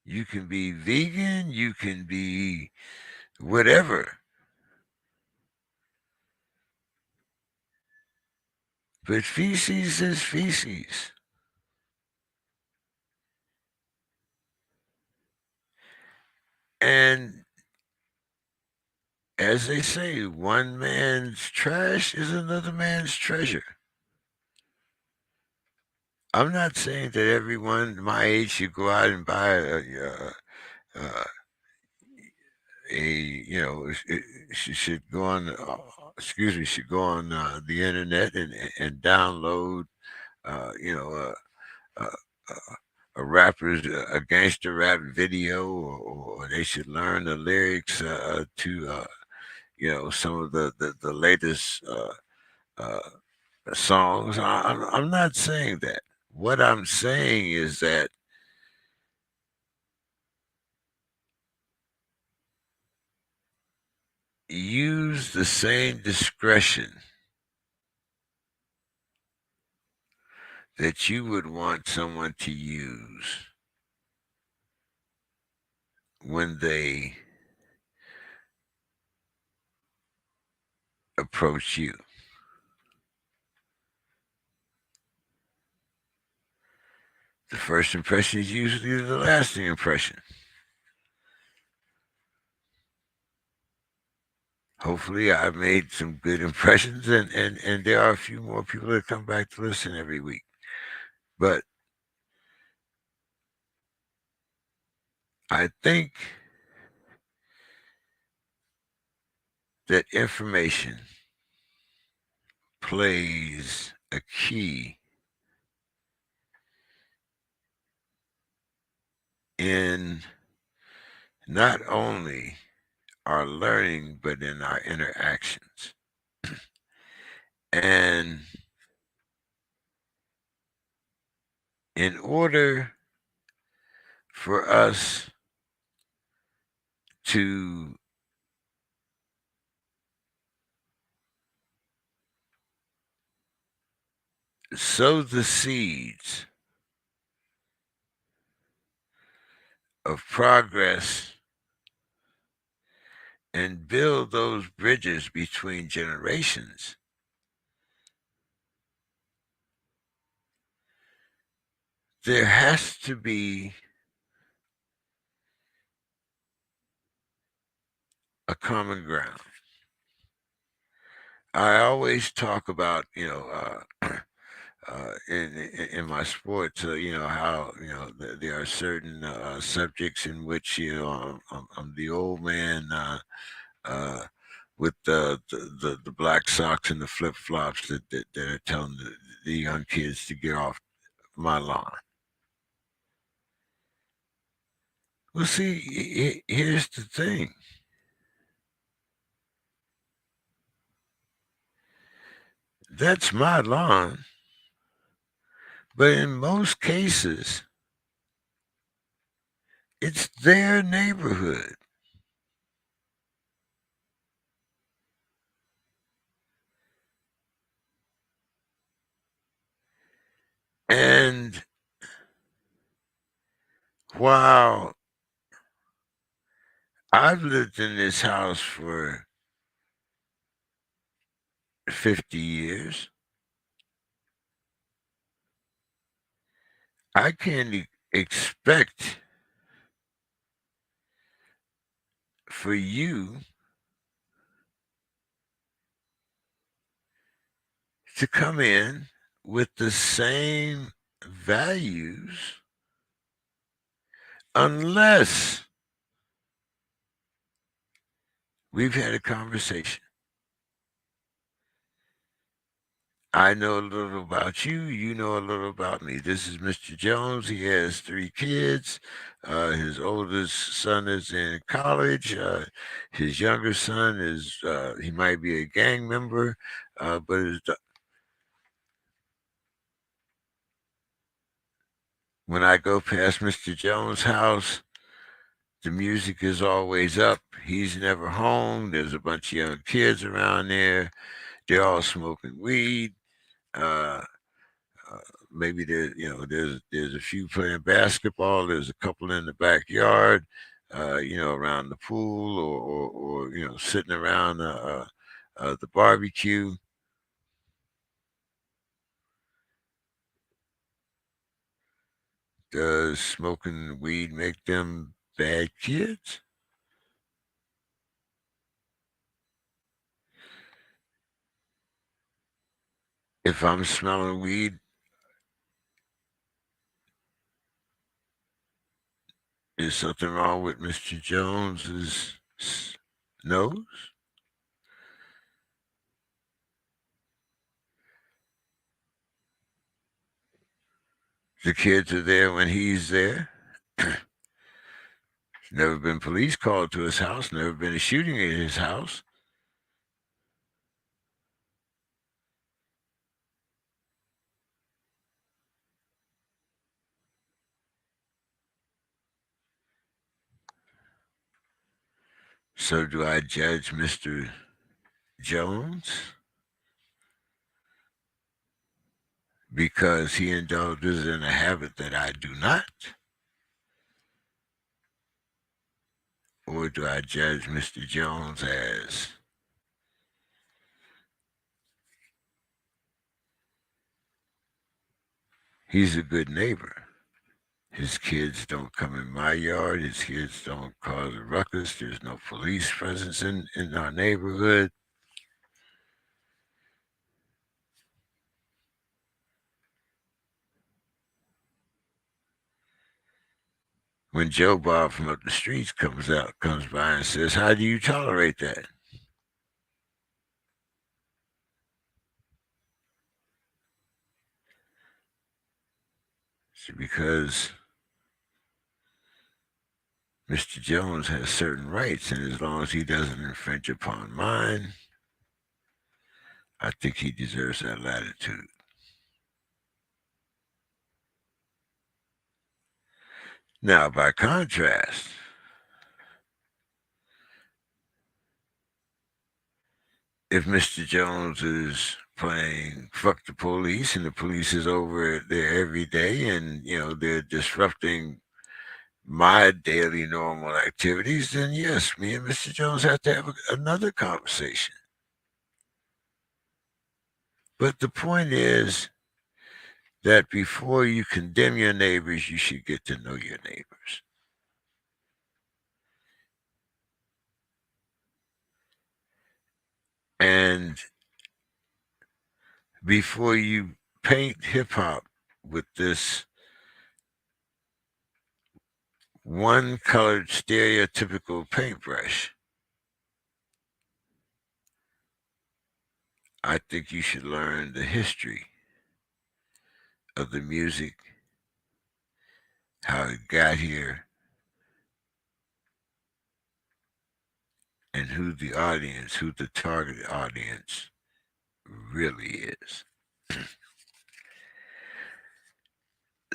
You can be vegan, you can be whatever, but feces is feces. And as they say, one man's trash is another man's treasure. I'm not saying that everyone my age should go out and buy uh, she should go on. Excuse me, should go on the internet and download, uh, you know, uh, uh, a rapper's a gangster rap video, or they should learn the lyrics to some of the latest uh, songs. I'm not saying that. What I'm saying is that use the same discretion that you would want someone to use when they approach you. The first impression is usually the lasting impression. Hopefully, I've made some good impressions, and there are a few more people that come back to listen every week. But I think that information plays a key in not only our learning, but in our interactions. And in order for us to sow the seeds of progress and build those bridges between generations, there has to be a common ground. I always talk about, in my sports, how there are certain subjects in which I'm the old man uh, with the black socks and the flip flops that are telling the young kids to get off my lawn. Well, see, here's the thing. That's my lawn, but in most cases, it's their neighborhood. And while I've lived in this house for 50 years, I can't expect for you to come in with the same values unless we've had a conversation. I know a little about you. You know a little about me. This is Mr. Jones. He has 3 kids. His oldest son is in college. His younger son he might be a gang member, but When I go past Mr. Jones' house, the music is always up. He's never home. There's a bunch of young kids around there. They're all smoking weed. Uh, uh, Maybe there's a few playing basketball. There's a couple in the backyard. Around the pool or sitting around the barbecue. Does smoking weed make them bad kids? If I'm smelling weed, is something wrong with Mr. Jones's nose? The kids are there when he's there. Never been police called to his house. Never been a shooting at his house. So do I judge Mr. Jones because he indulges in a habit that I do not? Or do I judge Mr. Jones as he's a good neighbor? His kids don't come in my yard. His kids don't cause a ruckus. There's no police presence in our neighborhood. When Joe Bob from up the streets comes by and says, "How do you tolerate that?" It's because Mr. Jones has certain rights, and as long as he doesn't infringe upon mine, I think he deserves that latitude. Now, by contrast, if Mr. Jones is playing fuck the police and the police is over there every day and they're disrupting my daily normal activities, then yes, me and Mr. Jones have to have another conversation. But the point is that before you condemn your neighbors, you should get to know your neighbors. And before you paint hip hop with this one colored stereotypical paintbrush, I think you should learn the history of the music, how it got here, and who the target audience really is.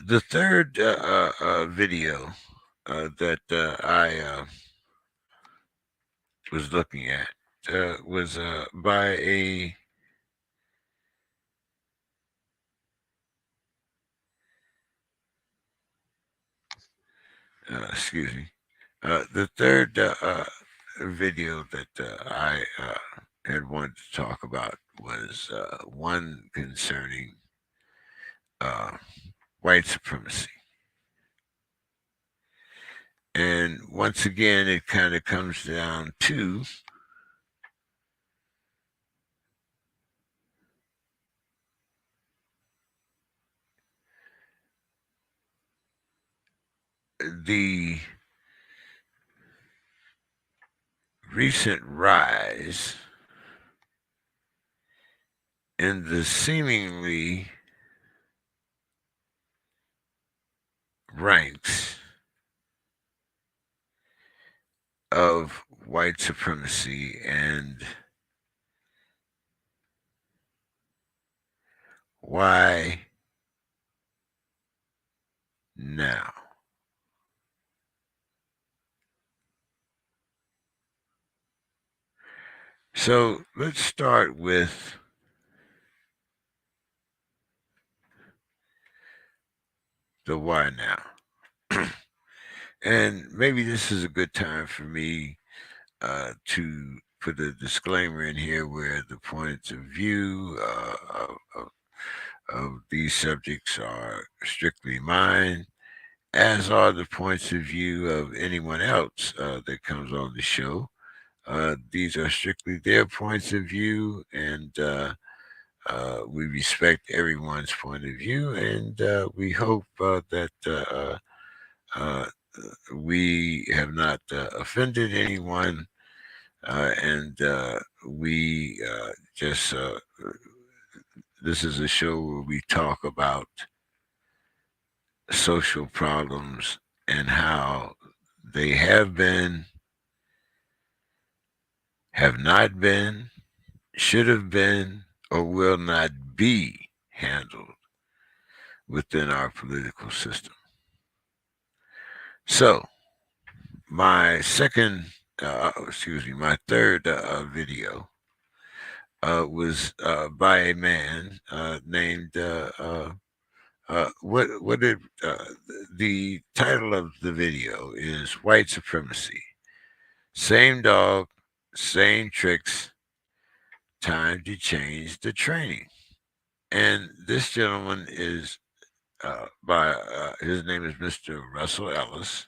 The third video that I was looking at was by excuse me, the third video that I had wanted to talk about was one concerning uh, white supremacy. And once again, it kind of comes down to the recent rise in the seemingly ranks of white supremacy and why now. So let's start with the why now. And maybe this is a good time for me to put a disclaimer in here where the points of view of these subjects are strictly mine, as are the points of view of anyone else that comes on the show. These are strictly their points of view, and we respect everyone's point of view, and we hope that uh, we have not offended anyone, and we just this is a show where we talk about social problems and how they have been, have not been, should have been, or will not be handled within our political system. So, my third video was by a man named what did the title of the video is White Supremacy. Same dog, same tricks, time to change the training. And this gentleman is his name is Mr. Russell Ellis.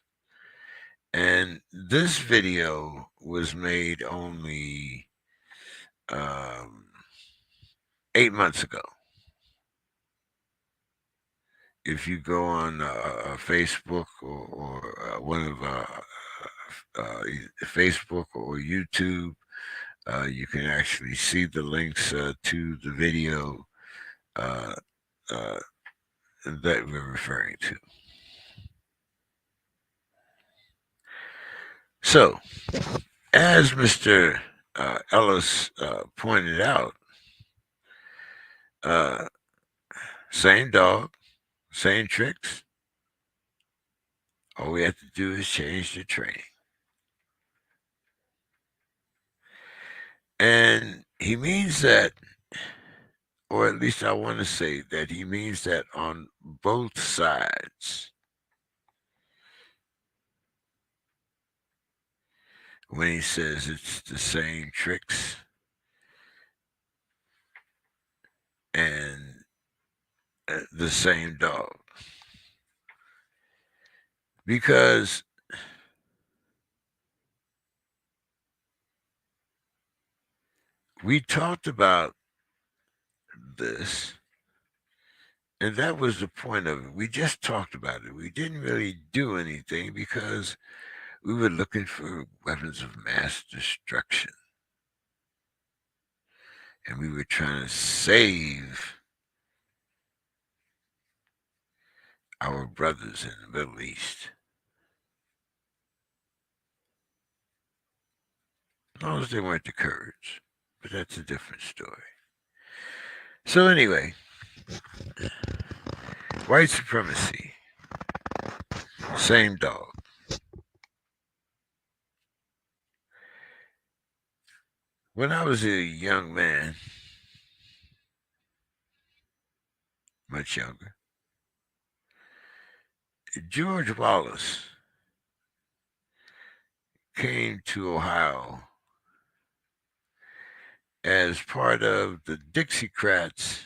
And this video was made only um, 8 months ago. If you go on Facebook or one of Facebook or YouTube, you can actually see the links to the video uh, uh, that we're referring to. So, as Mr. Ellis pointed out, uh, same dog, same tricks. All we have to do is change the training. And he means that, or at least I want to say that he means that on both sides. When he says it's the same tricks and the same dog. Because we talked about this, and that was the point of it. We just talked about it. We didn't really do anything because we were looking for weapons of mass destruction. And we were trying to save our brothers in the Middle East. As long as they weren't the Kurds. But that's a different story. So anyway, white supremacy. Same dog. When I was a young man, much younger, George Wallace came to Ohio as part of the Dixiecrats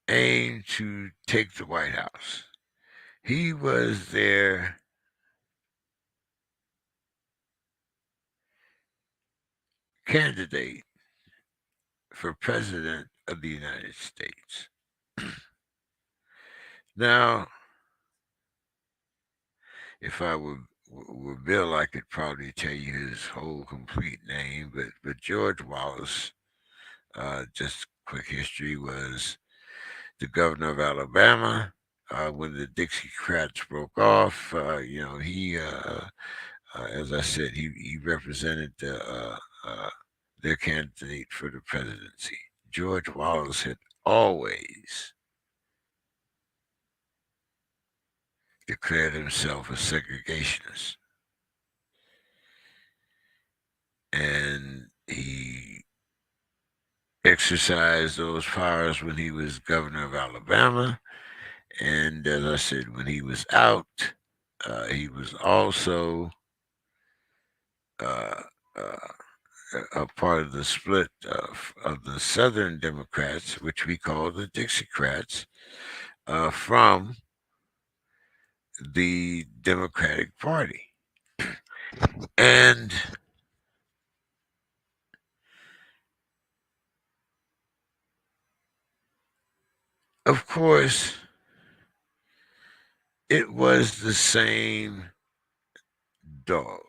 aim to take the White House. He was their candidate for president of the United States. Now, if I were Bill, I could probably tell you his whole complete name, but George Wallace, just quick history, was the governor of Alabama. When the Dixiecrats broke off, he, as I said, he represented their candidate for the presidency. George Wallace had always declared himself a segregationist. And he exercised those powers when he was governor of Alabama. And as I said, when he was out, he was also uh, uh, a part of the split of the Southern Democrats, which we call the Dixiecrats, from the Democratic Party. And of course, it was the same dog.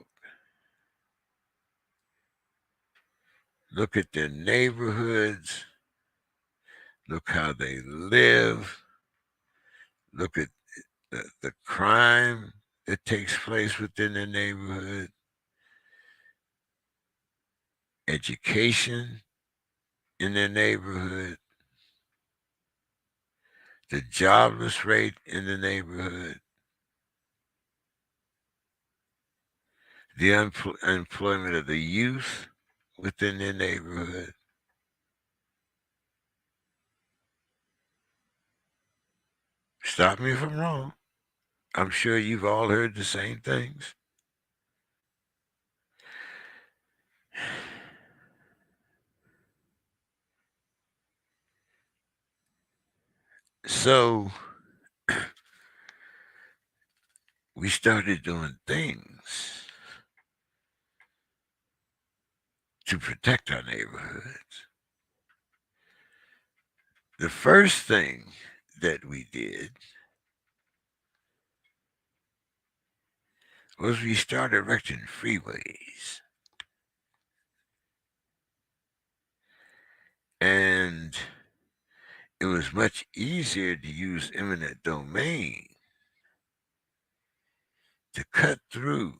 Look at their neighborhoods. Look how they live. Look at the crime that takes place within their neighborhood, education in their neighborhood, the jobless rate in the neighborhood, the unemployment of the youth within their neighborhood. Stop me if I'm wrong. I'm sure you've all heard the same things. So we started doing things to protect our neighborhoods. The first thing that we did was we started erecting freeways. And it was much easier to use eminent domain to cut through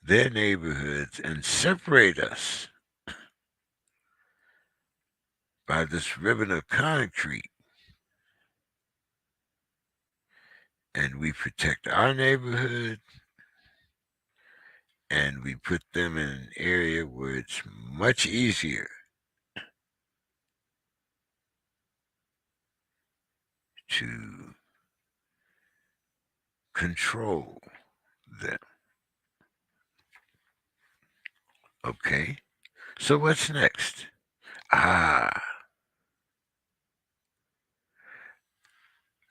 their neighborhoods and separate us by this ribbon of concrete. And we protect our neighborhood, and we put them in an area where it's much easier to control them. Okay, so what's next? Ah,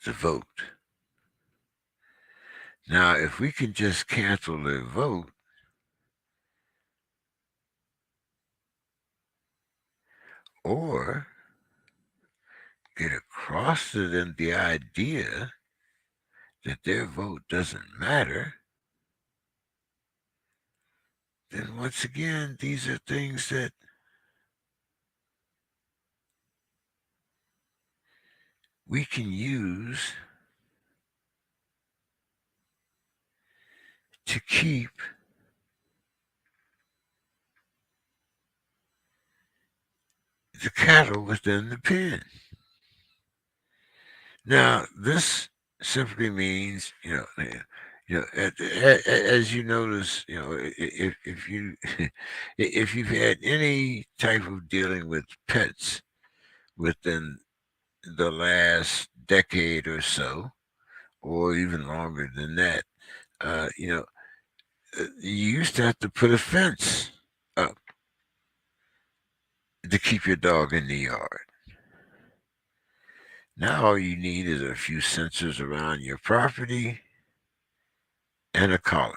the vote. Now, if we can just cancel their vote, or get across to them the idea that their vote doesn't matter, then once again, these are things that we can use to keep the cattle within the pen. Now, this simply means, as you notice, if you if you've had any type of dealing with pets within the last decade or so, or even longer than that, uh, you know, you used to have to put a fence up to keep your dog in the yard. Now all you need is a few sensors around your property and a collar.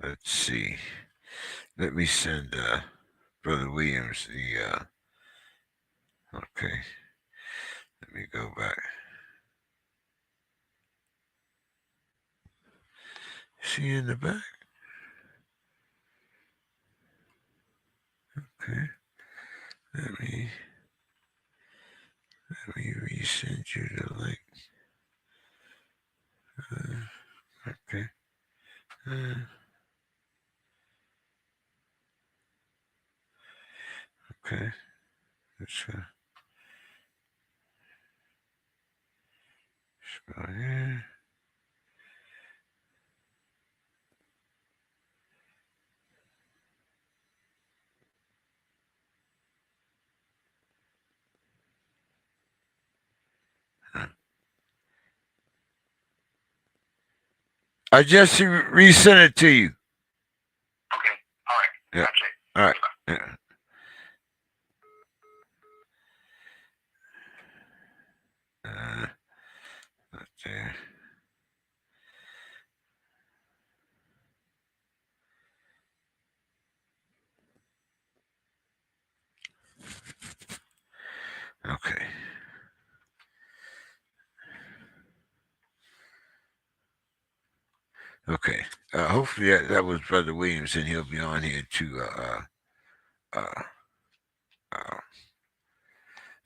Let's see. Let me send Brother Williams the. Okay, let me go back. See in the back. Okay, let me Let me resend you the link. Okay. Okay. Let's go here. I just resent it to you. Okay. All right. Yeah. Gotcha. All right. Yeah. Right there. Okay. Okay. Hopefully that was Brother Williams, and he'll be on here to uh, uh,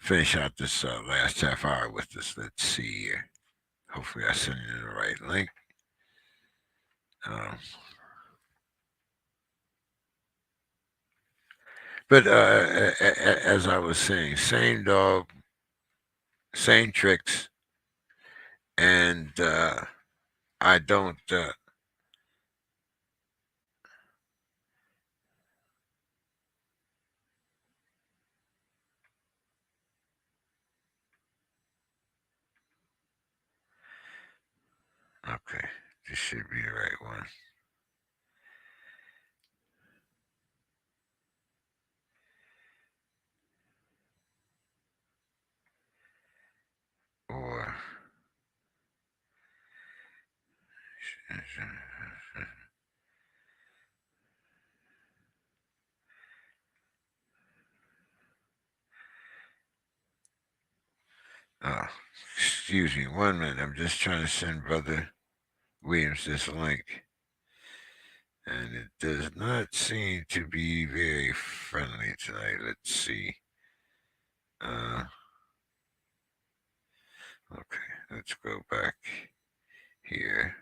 finish out this last half hour with us. Let's see here. Hopefully I sent you the right link. But as I was saying, same dog, same tricks, and I don't. Okay, this should be the right one. Or oh, excuse me, 1 minute. I'm just trying to send Brother Williams this link, and it does not seem to be very friendly tonight. Let's see. Okay, let's go back here.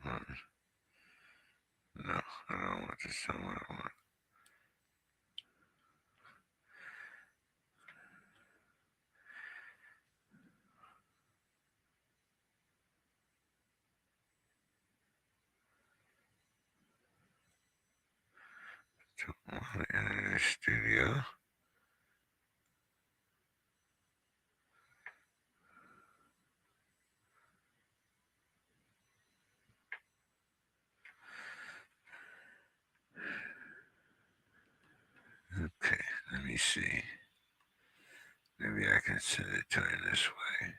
No, I don't want this someone I want. In the studio. Okay, let me see. Maybe I can send it to him this way.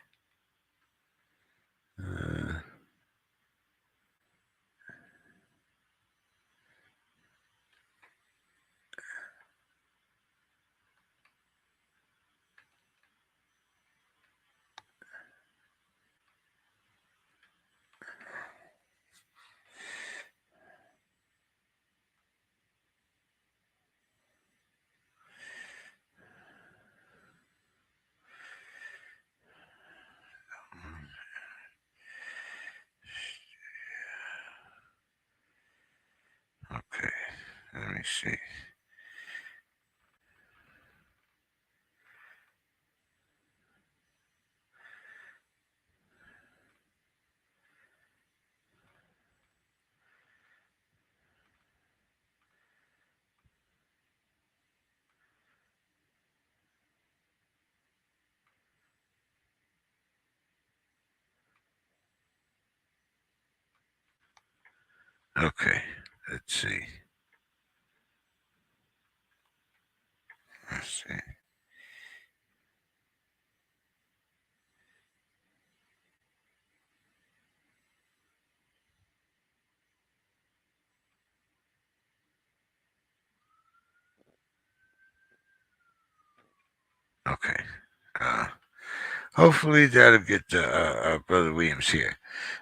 Okay, let me see. Okay, let's see. Let's see. Okay. Hopefully that'll get Brother Williams here.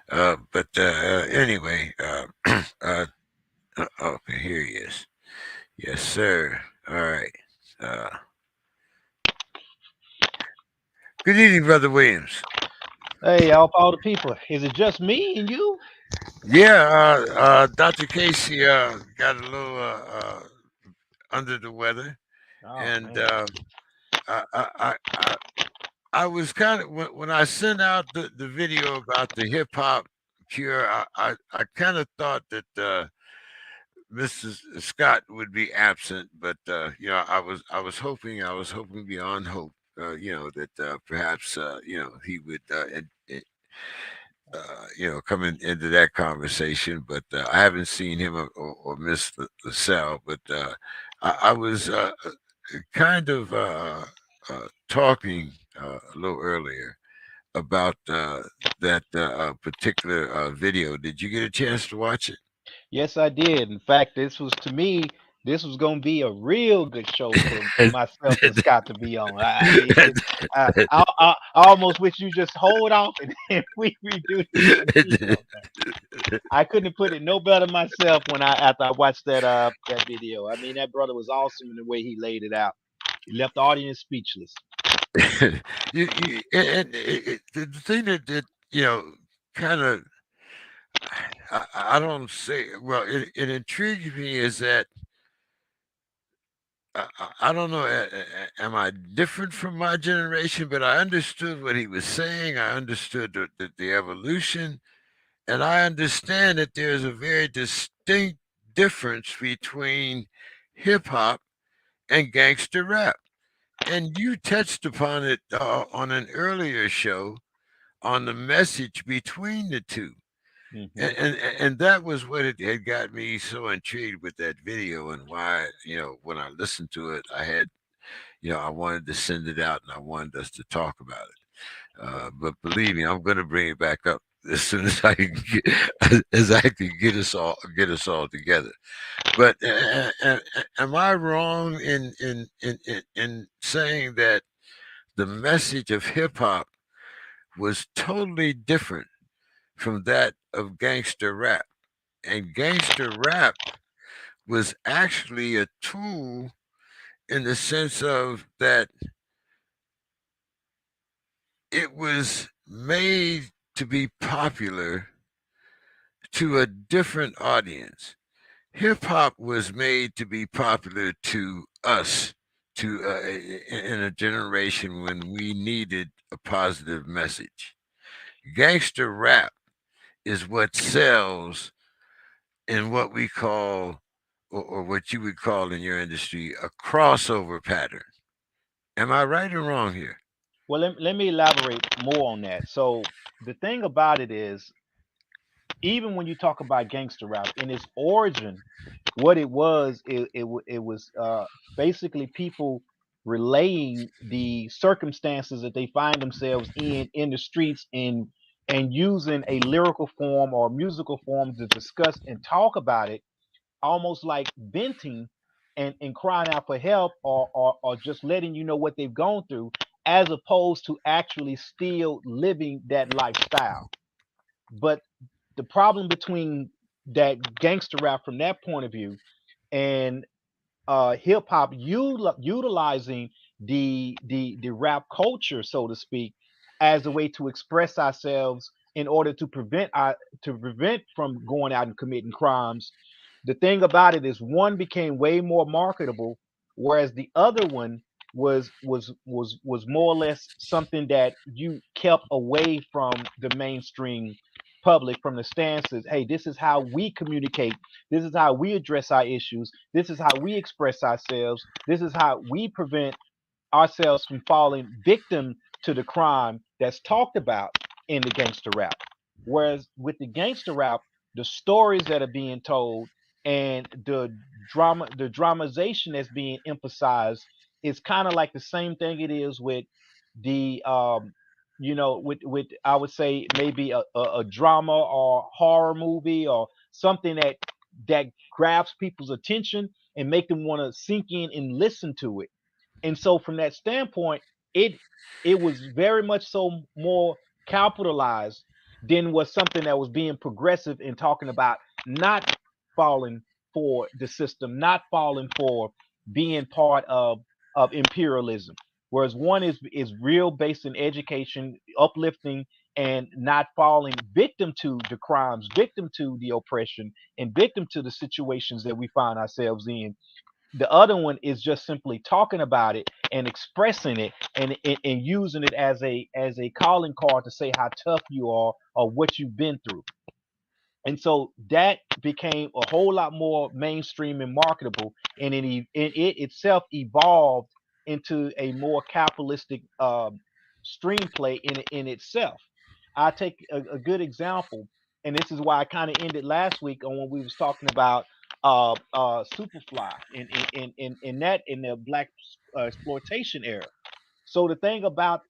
But anyway, okay, here he is. Yes, sir. All right. Uh, Good evening, Brother Williams. Hey, all the people. Is it just me and you? Yeah, Dr. Casey got a little under the weather, Oh and man. I, I, I, I I was kind of when I sent out the video about the hip hop cure, I kind of thought that Mrs. Scott would be absent, but I was hoping beyond hope, that perhaps he would come into that conversation. But I haven't seen him or missed the cell. But I was kind of talking a little earlier about that particular video. Did you get a chance to watch Yes, I did. In fact, this was to me. This was going to be a real good show for it? myself and Scott to be on. I mean, I almost wish you just hold off and, and we redo this some more sometime. I couldn't have put it no better myself when I after I watched that video. I mean, that brother was awesome in the way he laid it out. He left the audience speechless. The thing that kind of I don't say well it intrigued me is that I don't know am I different from my generation, but I understood what he was saying. I understood the evolution, and I understand that there's a very distinct difference between hip hop and gangster rap. And you touched upon it on an earlier show on the message between the two. Hmm. And that was what it had got me so intrigued with that video, and why when I listened to it, I wanted to send it out and I wanted us to talk about it. But believe me, I'm going to bring it back up as soon as I can as I can get us all together. But am I wrong in saying that the message of hip hop was totally different from that of gangster rap? And gangster rap was actually a tool in the sense of that it was made to be popular to a different audience. Hip hop was made to be popular to us, to in a generation when we needed a positive message. Gangster rap is what sells in what we call, or what you would call in your industry, a crossover pattern. Am I right or wrong here? Well, let me elaborate more on that. So the thing about it is, even when you talk about gangster rap in its origin, what it was, it was basically people relaying the circumstances that they find themselves in the streets, and using a lyrical form or musical form to discuss and talk about it, almost like venting and crying out for help, or just letting you know what they've gone through, as opposed to actually still living that lifestyle. But the problem between that gangster rap from that point of view and hip hop utilizing the rap culture, so to speak, as a way to express ourselves in order to prevent from going out and committing crimes. The thing about it is, one became way more marketable, whereas the other one was more or less something that you kept away from the mainstream public, from the stances. Hey, this is how we communicate, this is how we address our issues, this is how we express ourselves, this is how we prevent ourselves from falling victim to the crime that's talked about in the gangster rap. Whereas with the gangster rap, the stories that are being told and the dramatization that's being emphasized is kind of like the same thing it is with the with I would say maybe a drama or horror movie, or something that grabs people's attention and make them want to sink in and listen to it. And so from that standpoint, it it was very much so more capitalized than was something that was being progressive and talking about not falling for the system, not falling for being part of imperialism. Whereas one is real based in education, uplifting, and not falling victim to the crimes, victim to the oppression, and victim to the situations that we find ourselves in. The other one is just simply talking about it and expressing it, and using it as a calling card to say how tough you are or what you've been through. And so that became a whole lot more mainstream and marketable, and it itself evolved into a more capitalistic screenplay in itself. I take a good example, and this is why I kind of ended last week on when we was talking about Superfly in the black exploitation era. So the thing about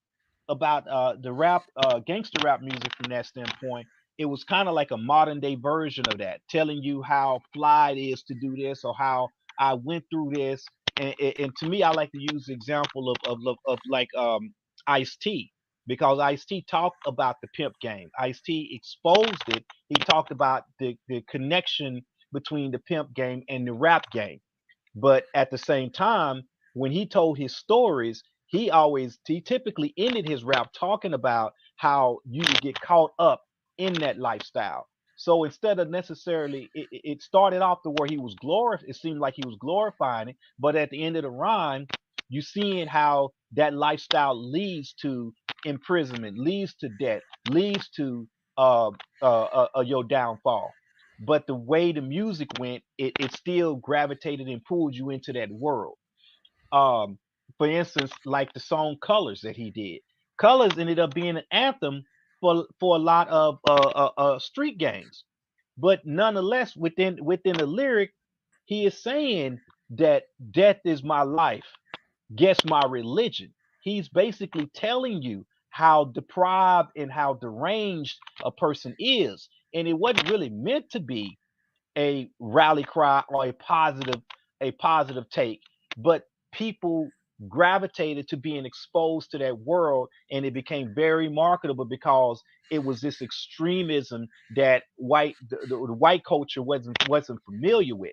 the rap gangster rap music from that standpoint, it was kind of like a modern day version of that, telling you how fly it is to do this or how I went through this. And to me, I like to use the example of like Ice T, because Ice T talked about the pimp game. Ice T exposed it. He talked about the connection between the pimp game and the rap game. But at the same time, when he told his stories, he typically ended his rap talking about how you would get caught up in that lifestyle. So instead of necessarily, it started off to where he was it seemed like he was glorifying it, but at the end of the rhyme, you seeing how that lifestyle leads to imprisonment, leads to death, leads to your downfall. But the way the music went, it still gravitated and pulled you into that world. Um, for instance, like the song "Colors" that he did. "Colors" ended up being an anthem for a lot of street gangs. But nonetheless, within the lyric, he is saying that death is my life, guess my religion. He's basically telling you how deprived and how deranged a person is, and it wasn't really meant to be a rally cry or a positive take, but people gravitated to being exposed to that world, and it became very marketable because it was this extremism that the white culture wasn't familiar with.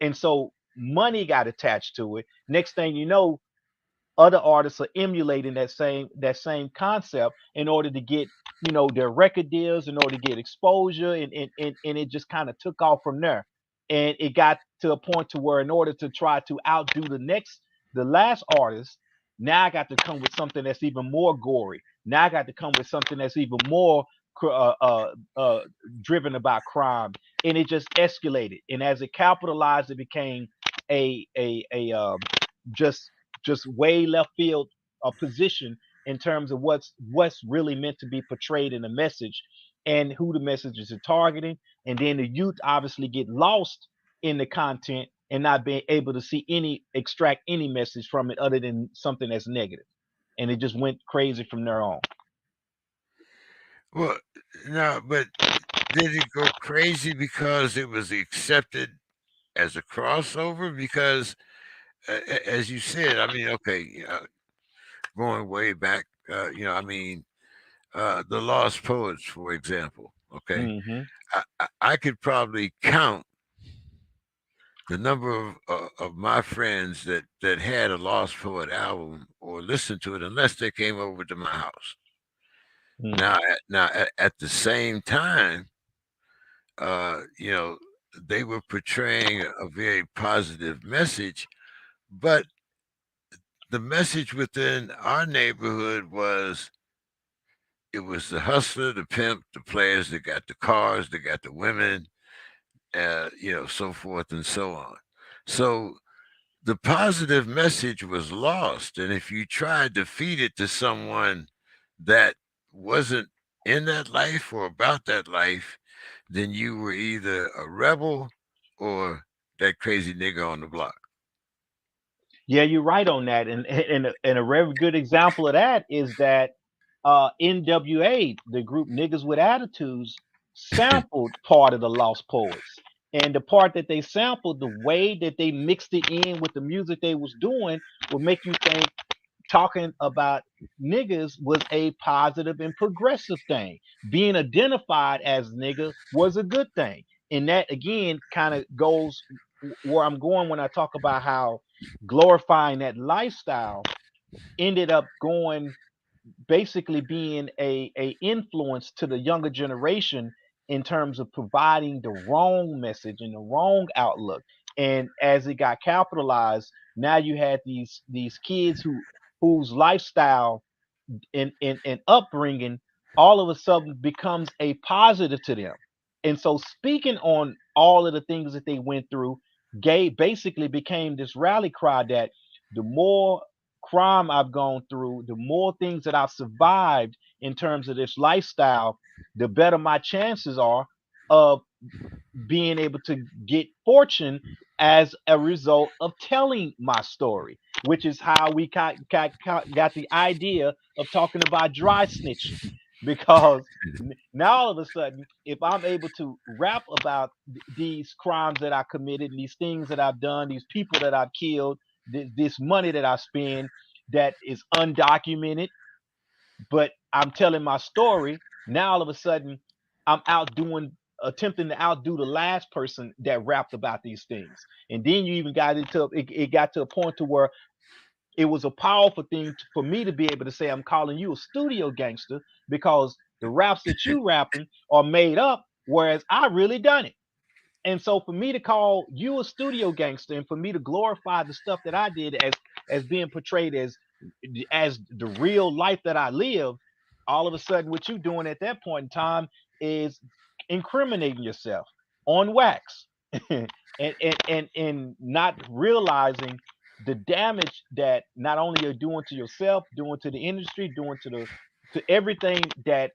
And so money got attached to it. Next thing you know, other artists are emulating that same concept in order to get their record deals, in order to get exposure, and it just kind of took off from there. And it got to a point to where in order to try to outdo the last artist, now I got to come with something that's even more gory. Now I got to come with something that's even more driven about crime, and it just escalated. And as it capitalized, it became a just just way left field position in terms of what's really meant to be portrayed in the message and who the messages are targeting. And then the youth obviously get lost in the content and not being able to see any extract any message from it other than something that's negative. And it just went crazy from there on. Well, no, but did it go crazy because it was accepted as a crossover? Because, as you said, I mean, okay, going way back, I mean, the Lost Poets, for example. Okay, Hmm. I could probably count the number of my friends that had a Lost Poet album or listened to it, unless they came over to my house. Now, at the same time, you know, they were portraying a very positive message, but the message within our neighborhood was it was the hustler, the pimp, the players that got the cars, that got the women, so forth and so on. So the positive message was lost. And if you tried to feed it to someone that wasn't in that life or about that life, then you were either a rebel or that crazy nigga on the block. Yeah, you're right on that, and a very good example of that is that NWA, the group Niggas with Attitudes, sampled part of the Lost Poets, and the part that they sampled, the way that they mixed it in with the music they was doing, would make you think talking about niggas was a positive and progressive thing. Being identified as nigga was a good thing. And that again kind of goes where I'm going when I talk about how glorifying that lifestyle ended up going basically being a influence to the younger generation in terms of providing the wrong message and the wrong outlook. And as it got capitalized, now you had these kids whose lifestyle and upbringing all of a sudden becomes a positive to them. And so speaking on all of the things that they went through, gay basically became this rally cry that the more crime I've gone through, the more things that I've survived in terms of this lifestyle, the better my chances are of being able to get fortune as a result of telling my story, which is how we got the idea of talking about dry snitching. Because now all of a sudden, if I'm able to rap about these crimes that I committed, and these things that I've done, these people that I've killed, this money that I spend that is undocumented, but I'm telling my story. Now all of a sudden, I'm attempting to outdo the last person that rapped about these things. And then you even got it got to a point to where it was a powerful thing for me to be able to say, I'm calling you a studio gangster because the raps that you rapping are made up, whereas I really done it. And so for me to call you a studio gangster and for me to glorify the stuff that I did as being portrayed as the real life that I lived, all of a sudden what you doing at that point in time is incriminating yourself on wax. And not realizing the damage that not only you're doing to yourself, doing to the industry, doing to everything that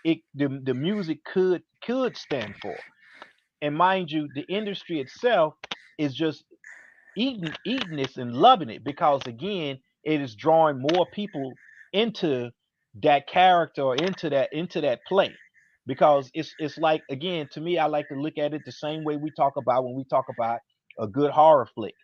the music could stand for. And mind you, the industry itself is just eating this and loving it because again, it is drawing more people into that character or into that play. Because it's like again, to me, I like to look at it the same way we talk about when we talk about a good horror flick.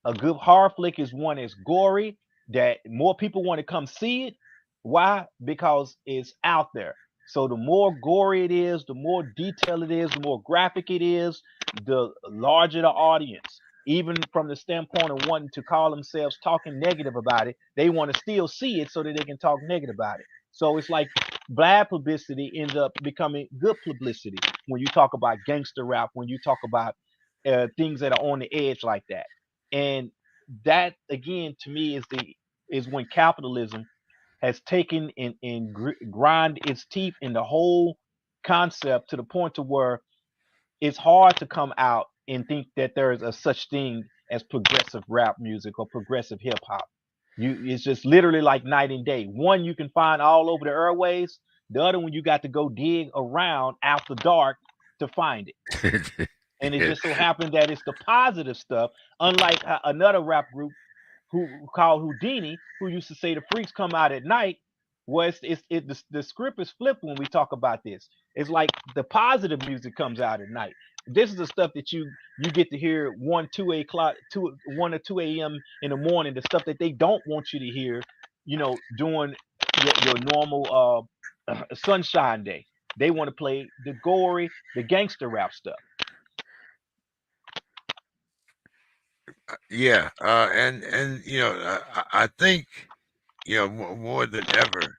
A good horror flick is one that's gory, that more people want to come see it. Why? Because it's out there. So the more gory it is, the more detailed it is, the more graphic it is, the larger the audience. Even from the standpoint of wanting to call themselves talking negative about it, they want to still see it so that they can talk negative about it. So it's like bad publicity ends up becoming good publicity when you talk about gangster rap, when you talk about things that are on the edge like that. And that again to me is when capitalism has taken and grind its teeth in the whole concept to the point to where it's hard to come out and think that there is a such thing as progressive rap music or progressive hip hop. It's just literally like night and day. One you can find all over the airways. The other one you got to go dig around after dark to find it. And it Yeah. just so happened that it's the positive stuff, unlike another rap group who called Houdini, who used to say the freaks come out at night. Well, the script is flipped when we talk about this. It's like the positive music comes out at night. This is the stuff that you get to hear 1, 2 o'clock, 1 or 2 a.m. in the morning. The stuff that they don't want you to hear, during your normal sunshine day. They want to play the gory, the gangster rap stuff. Yeah, and I think more than ever,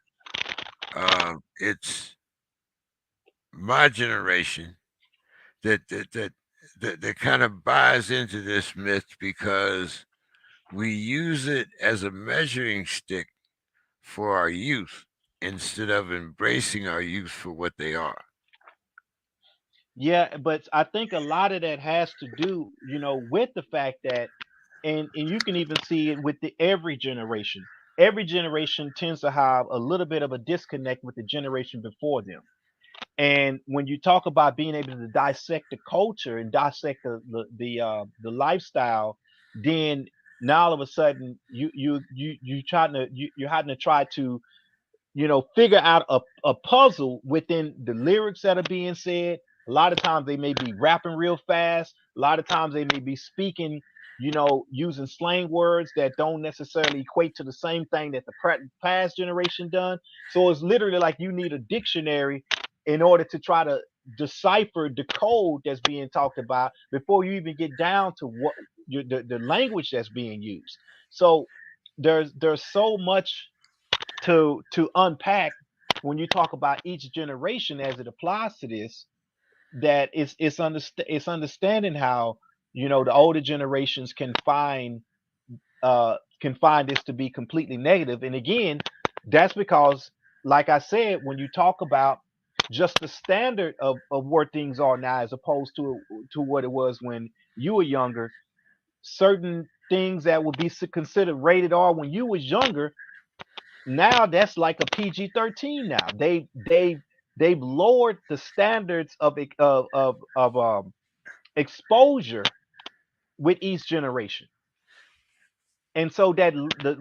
it's my generation that kind of buys into this myth because we use it as a measuring stick for our youth instead of embracing our youth for what they are. Yeah, but I think a lot of that has to do, with the fact that, and you can even see it with every generation. Every generation tends to have a little bit of a disconnect with the generation before them. And when you talk about being able to dissect the culture and dissect the lifestyle, then now all of a sudden you're having to try to figure out a puzzle within the lyrics that are being said. A lot of times they may be rapping real fast. A lot of times they may be speaking, using slang words that don't necessarily equate to the same thing that the past generation done. So it's literally like you need a dictionary in order to try to decipher the code that's being talked about before you even get down to what the language that's being used. So there's so much to unpack when you talk about each generation as it applies to this, that it's understanding how, the older generations can find this to be completely negative. And again, that's because, like I said, when you talk about just the standard of where things are now as opposed to what it was when you were younger, certain things that would be considered rated R when you was younger, now that's like a PG-13 now. They've lowered the standards of exposure with each generation. And so that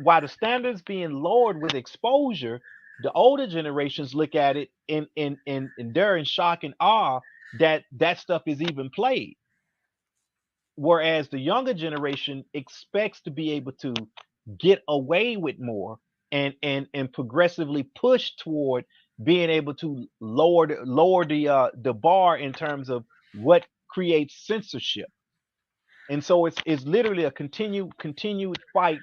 while the standards being lowered with exposure, the older generations look at it and they're in shock and awe that that stuff is even played. Whereas the younger generation expects to be able to get away with more and progressively push toward being able to lower the bar in terms of what creates censorship. And so it's literally a continued fight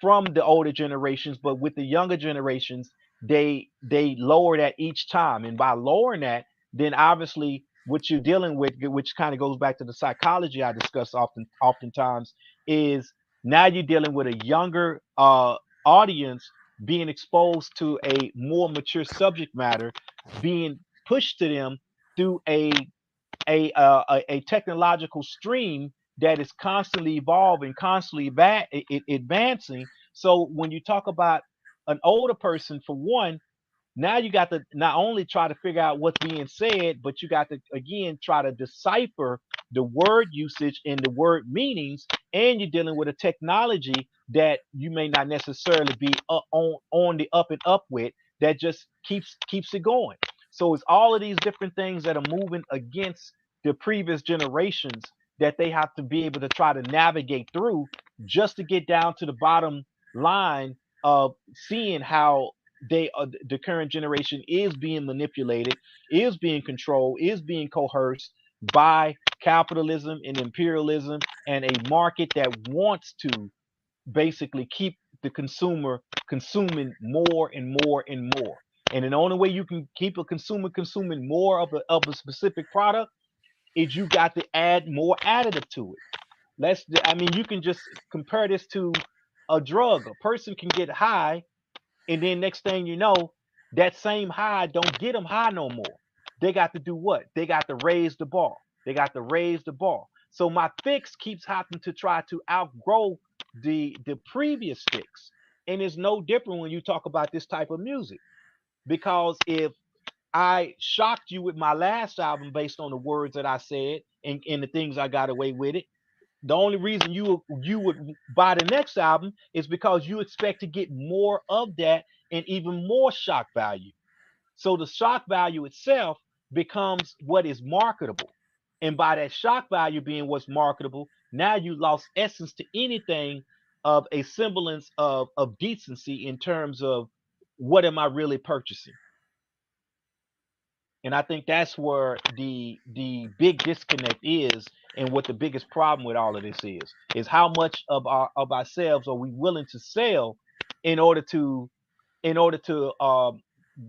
from the older generations, but with the younger generations, they lower that each time. And by lowering that, then obviously what you're dealing with, which kind of goes back to the psychology I discuss oftentimes, is now you're dealing with a younger audience being exposed to a more mature subject matter being pushed to them through a technological stream that is constantly evolving, constantly advancing. So when you talk about an older person, for one, now you got to not only try to figure out what's being said, but you got to again try to decipher the word usage and the word meanings, and you're dealing with a technology that you may not necessarily be on the up and up with, that just keeps it going. So it's all of these different things that are moving against the previous generations that they have to be able to try to navigate through just to get down to the bottom line of seeing how the current generation is being manipulated, is being controlled, is being coerced by capitalism and imperialism and a market that wants to basically keep the consumer consuming more and more and more. And the only way you can keep a consumer consuming more of a specific product is you got to add more additive to it. I mean, you can just compare this to a drug. A person can get high, and then next thing you know, that same high don't get them high no more. They got to do what? They got to raise the bar. They got to raise the bar. So my fix keeps having to try to outgrow the previous fix. And it's no different when you talk about this type of music. Because if I shocked you with my last album based on the words that I said and the things I got away with it, the only reason you would buy the next album is because you expect to get more of that and even more shock value. So the shock value itself becomes what is marketable. And by that shock value being what's marketable, now you lost essence to anything of a semblance of decency in terms of what am I really purchasing. And I think that's where the big disconnect is, and what the biggest problem with all of this is how much of ourselves are we willing to sell in order to in order to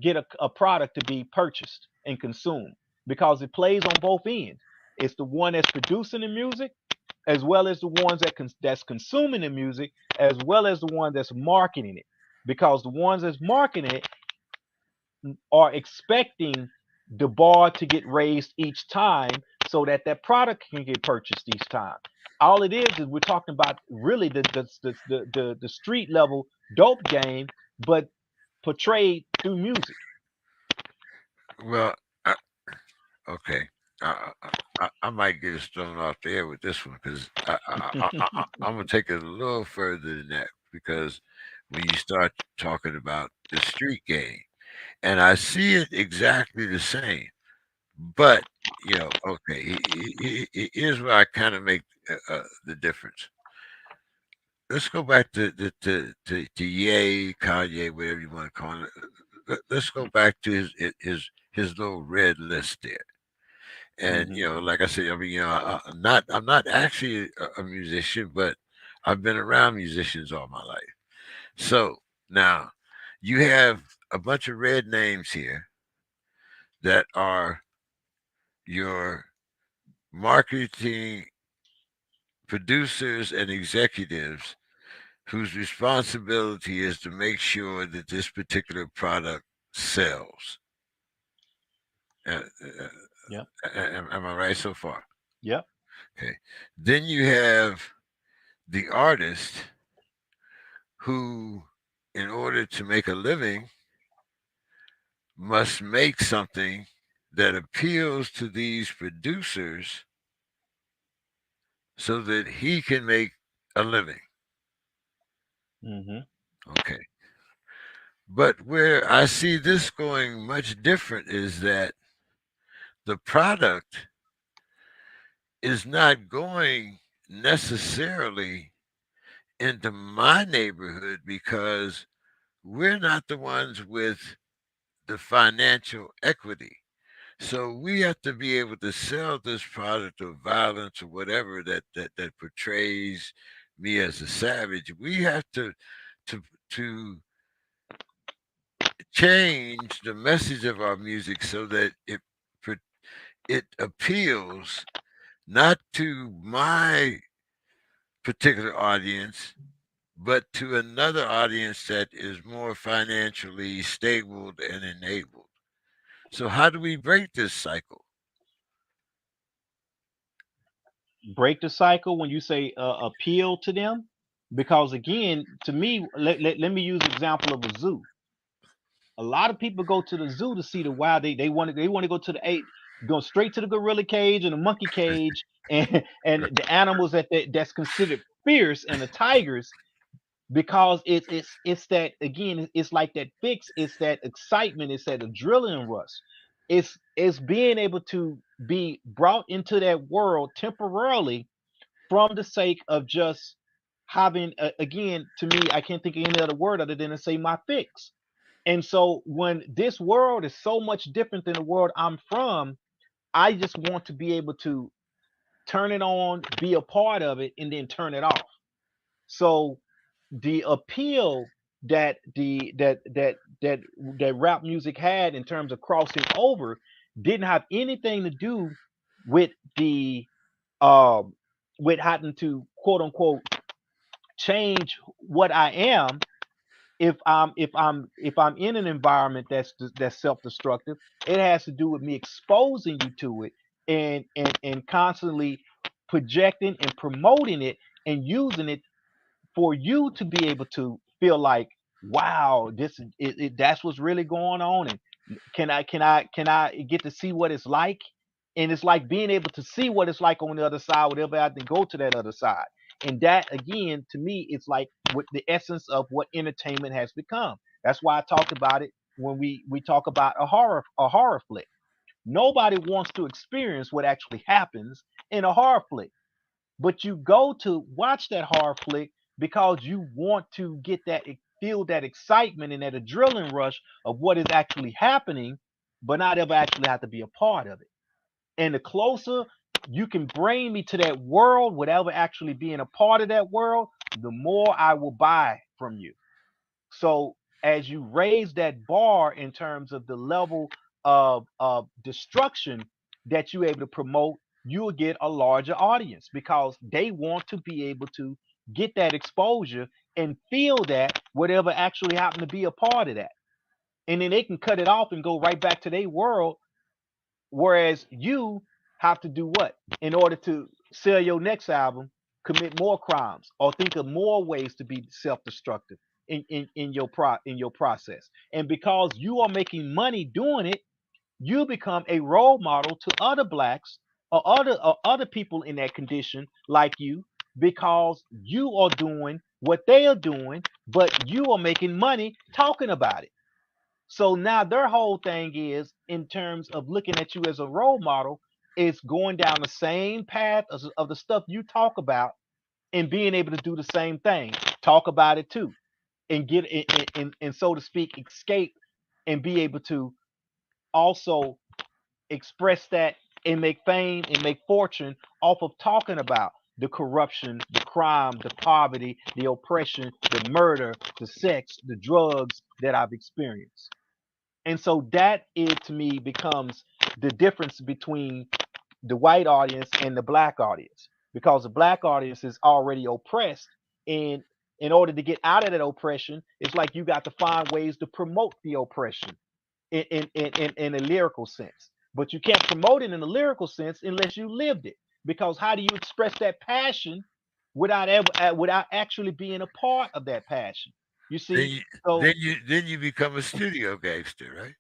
get a product to be purchased and consumed, because it plays on both ends. It's the one that's producing the music, as well as the ones that's consuming the music, as well as the one that's marketing it, because the ones that's marketing it are expecting the bar to get raised each time so that that product can get purchased each time. All it is we're talking about really the street level dope game, but portrayed through music. Well, okay. I might get us thrown off the air with this one because I'm gonna take it a little further than that, because when you start talking about the street game, and I see it exactly the same, but okay, here's where I kind of make the difference. Let's go back to Ye, Kanye, whatever you want to call it. Let's go back to his little red list there. And Hmm. like I said, I mean, I'm not actually a musician, but I've been around musicians all my life. So now you have a bunch of red names here that are your marketing producers and executives whose responsibility is to make sure that this particular product sells. Uh, uh, Yep. am I right so far? Yep. Okay. Then you have the artist who, in order to make a living, must make something that appeals to these producers so that he can make a living. Hmm. Okay. But where I see this going much different is that the product is not going necessarily into my neighborhood because we're not the ones with the financial equity. So we have to be able to sell this product of violence or whatever that portrays me as a savage. We have to to change the message of our music so that it appeals not to my particular audience, but to another audience that is more financially stable and enabled. So how do we break this cycle? Break the cycle when you say appeal to them, because again, to me, let me use the example of a zoo. A lot of people go to the zoo to see the wild. They want to go to the eight, go straight to the gorilla cage and the monkey cage, and the animals that's considered fierce, and the tigers, because it's that, again, it's like that fix, it's that excitement, it's that adrenaline rush. It's being able to be brought into that world temporarily, from the sake of just having again, to me, I can't think of any other word other than to say my fix. And so when this world is so much different than the world I'm from, I just want to be able to turn it on, be a part of it, and then turn it off. So the appeal that rap music had in terms of crossing over didn't have anything to do with the um with having to, quote unquote, change what I am. If I'm in an environment that's self-destructive, it has to do with me exposing you to it, and constantly projecting and promoting it and using it for you to be able to feel like, wow, that's what's really going on. And can I get to see what it's like? And it's like being able to see what it's like on the other side, whatever I have to go to that other side. And that, again, to me, it's like what the essence of what entertainment has become. That's why I talked about it when we talk about a horror flick. Nobody wants to experience what actually happens in a horror flick, but you go to watch that horror flick because you want to get that, feel that excitement and that adrenaline rush of what is actually happening, but not ever actually have to be a part of it. And the closer you can bring me to that world without ever actually being a part of that world, the more I will buy from you. So as you raise that bar in terms of the level of destruction that you're able to promote, you will get a larger audience because they want to be able to get that exposure and feel that whatever actually happened to be a part of that. And then they can cut it off and go right back to their world. Whereas you have to do what? In order to sell your next album, commit more crimes or think of more ways to be self-destructive in your process. And because you are making money doing it, you become a role model to other blacks or other people in that condition like you, because you are doing what they are doing, but you are making money talking about it. So now their whole thing is, in terms of looking at you as a role model, is going down the same path of the stuff you talk about, and being able to do the same thing, talk about it too, and get and so to speak, escape, and be able to also express that and make fame and make fortune off of talking about the corruption, the crime, the poverty, the oppression, the murder, the sex, the drugs that I've experienced. And so that is to me becomes the difference between the white audience and the black audience, because the black audience is already oppressed, and in order to get out of that oppression, it's like you got to find ways to promote the oppression in a lyrical sense. But you can't promote it in a lyrical sense unless you lived it. Because how do you express that passion without actually being a part of that passion? You Then see, you so then you become a studio gangster, right?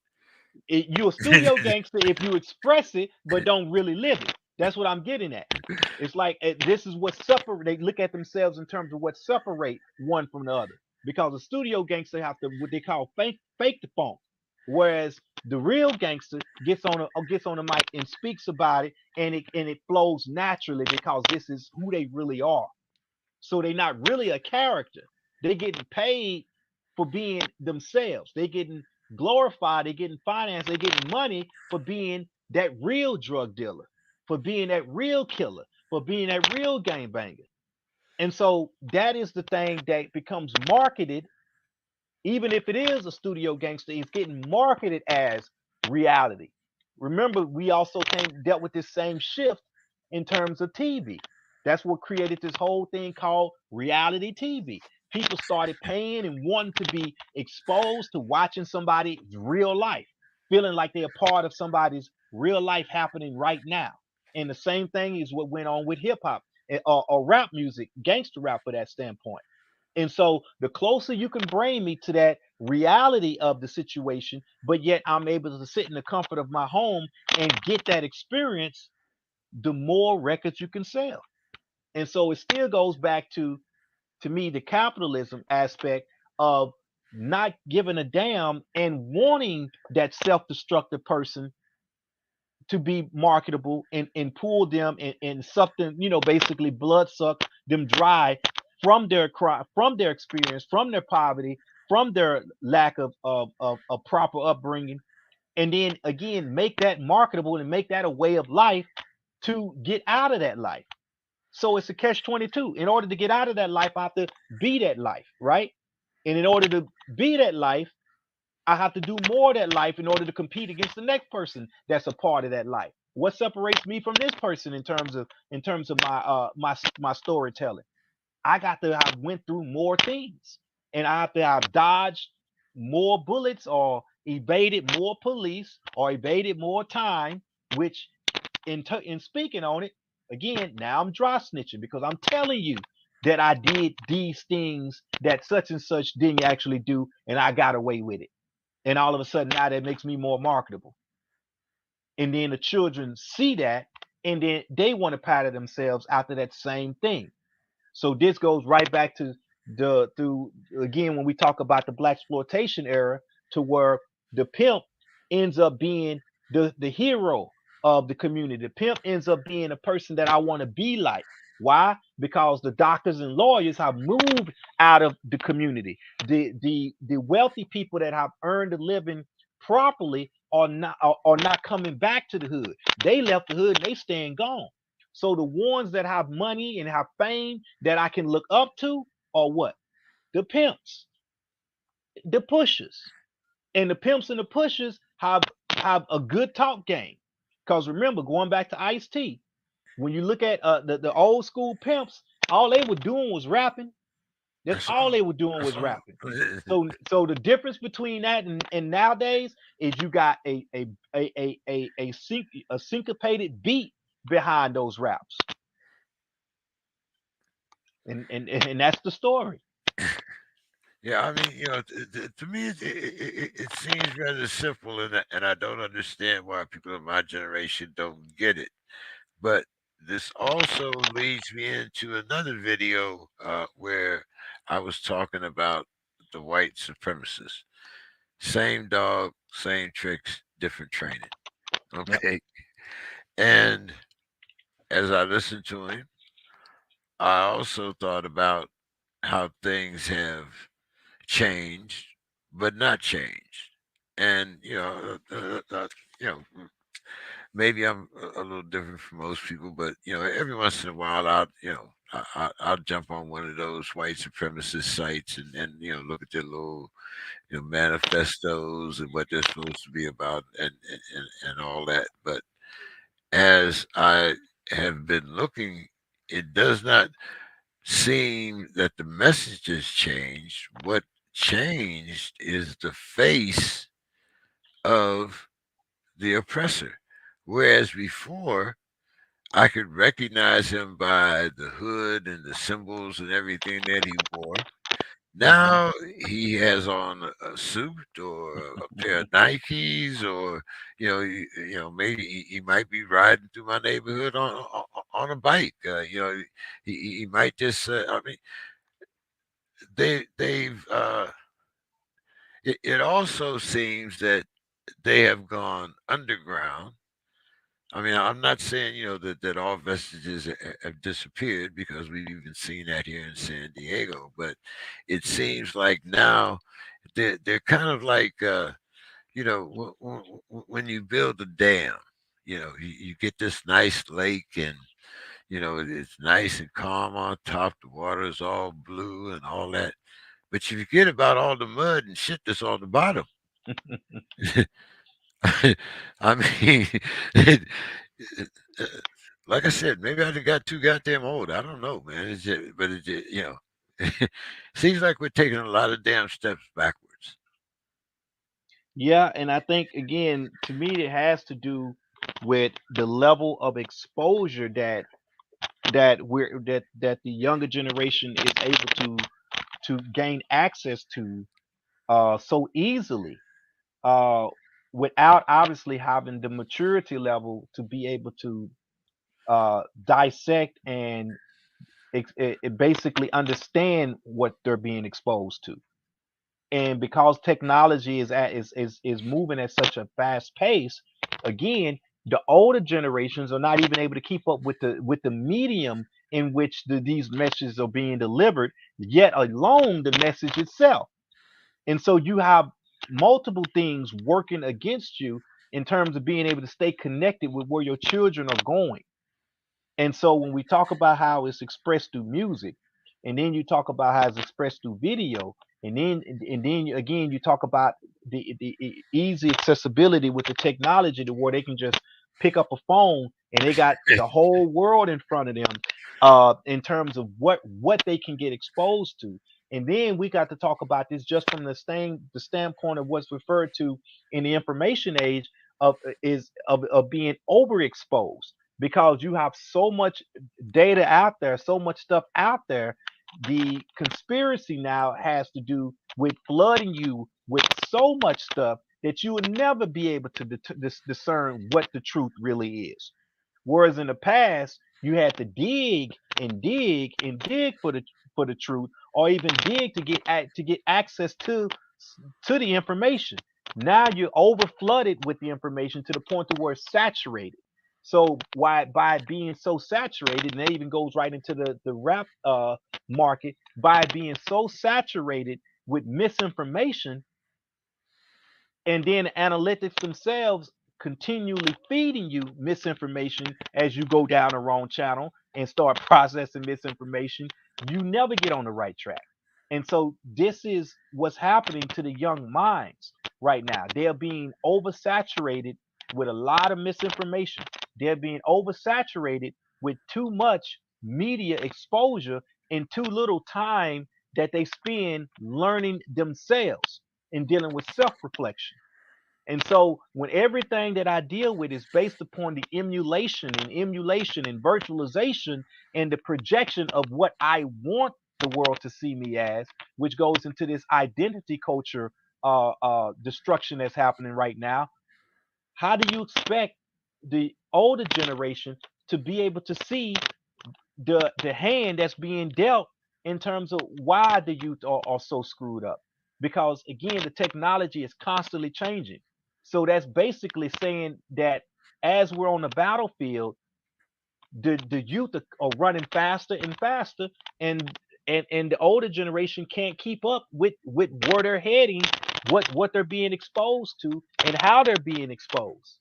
you're a studio gangster if you express it but don't really live it. That's what I'm getting at. It's like this is what separate. They look at themselves in terms of what separate one from the other. Because the studio gangster have to what they call fake the funk, whereas the real gangster gets on the mic and speaks about it, and it flows naturally because this is who they really are. So they're not really a character. They're getting paid for being themselves. They're getting glorified. They're getting financed. They're getting money for being that real drug dealer, for being that real killer, for being that real gang banger. And so that is the thing that becomes marketed, even if it is a studio gangster, it's getting marketed as reality. Remember, we also dealt with this same shift in terms of TV. That's what created this whole thing called reality TV. People started paying and wanting to be exposed to watching somebody's real life, feeling like they're a part of somebody's real life happening right now. And the same thing is what went on with hip hop or rap music, gangster rap for that standpoint. And so the closer you can bring me to that reality of the situation, but yet I'm able to sit in the comfort of my home and get that experience, the more records you can sell. And so it still goes back to me, the capitalism aspect of not giving a damn and wanting that self-destructive person to be marketable and pull them and suck them, basically blood suck them dry from their from their experience, from their poverty, from their lack of proper upbringing, and then again make that marketable and make that a way of life to get out of that life. So it's a catch 22. In order to get out of that life, I have to be that life, right? And in order to be that life, I have to do more of that life in order to compete against the next person that's a part of that life. What separates me from this person in terms of my storytelling? I got to have went through more things, and I have to have dodged more bullets or evaded more police or evaded more time. Which in speaking on it again, now I'm dry snitching because I'm telling you that I did these things that such and such didn't actually do, and I got away with it, and all of a sudden now that makes me more marketable. And then the children see that, and then they want to pattern themselves after that same thing. So this goes right back to the through again when we talk about the black exploitation era, to where the pimp ends up being the hero of the community. The pimp ends up being a person that I want to be like. Why? Because the doctors and lawyers have moved out of the community. The wealthy people that have earned a living properly are not coming back to the hood. They left the hood and they staying gone. So the ones that have money and have fame that I can look up to are what? The pimps, the pushers. And the pimps and the pushers have a good talk game. Because remember, going back to Ice T, when you look at the old school pimps, all they were doing was rapping. That's That's all all. they were doing That's was all. rapping. So the difference between that and nowadays is you got a syncopated beat behind those raps. And that's the story. Yeah, I mean, to me, it seems rather simple, and I don't understand why people of my generation don't get it. But this also leads me into another video where I was talking about the white supremacists. Same dog, same tricks, different training. Yep. Okay. And as I listened to him, I also thought about how things have changed, but not changed. And you know, maybe I'm a little different from most people, but every once in a while, I'll jump on one of those white supremacist sites and look at their little manifestos and what they're supposed to be about and all that. But as I have been looking, it does not seem that the message has changed. What changed is the face of the oppressor. Whereas before, I could recognize him by the hood and the symbols and everything that he wore. Hmm. Now he has on a suit or a pair of Nikes, or maybe he might be riding through my neighborhood on a bike. He might just. I mean, they've. It also seems that they have gone underground. I mean, I'm not saying that all vestiges have disappeared, because we've even seen that here in San Diego. But it seems like now they're kind of like when you build a dam, you get this nice lake, and it's nice and calm on top. The water is all blue and all that, but you forget about all the mud and shit that's on the bottom. I mean, it, uh, like I said, maybe I just got too goddamn old. I don't know, man. But it just, seems like we're taking a lot of damn steps backwards. Yeah, and I think again, to me, it has to do with the level of exposure that the younger generation is able to gain access to so easily, uh, without obviously having the maturity level to be able to dissect and basically understand what they're being exposed to. And because technology is moving at such a fast pace, again, the older generations are not even able to keep up with the medium in which these messages are being delivered, yet alone the message itself. And so you have multiple things working against you in terms of being able to stay connected with where your children are going. And so when we talk about how it's expressed through music, and then you talk about how it's expressed through video, and then again you talk about the easy accessibility with the technology to where they can just pick up a phone and they got the whole world in front of them, in terms of what they can get exposed to. And then we got to talk about this just from the standpoint of what's referred to in the information age of being overexposed, because you have so much data out there, so much stuff out there. The conspiracy now has to do with flooding you with so much stuff that you would never be able to discern what the truth really is. Whereas in the past, you had to dig and dig and dig for the truth, or even dig to get access to the information. Now you're over flooded with the information to the point to where it's saturated. So why by being so saturated, and that even goes right into the rap market, by being so saturated with misinformation, and then analytics themselves continually feeding you misinformation as you go down the wrong channel and start processing misinformation, you never get on the right track. And so this is what's happening to the young minds right now. They're being oversaturated with a lot of misinformation. They're being oversaturated with too much media exposure and too little time that they spend learning themselves and dealing with self-reflection. And so when everything that I deal with is based upon the emulation and virtualization and the projection of what I want the world to see me as, which goes into this identity culture destruction that's happening right now, how do you expect the older generation to be able to see the hand that's being dealt in terms of why the youth are so screwed up? Because again, the technology is constantly changing. So that's basically saying that as we're on the battlefield, the youth are running faster and faster, and and the older generation can't keep up with where they're heading, what they're being exposed to, and how they're being exposed.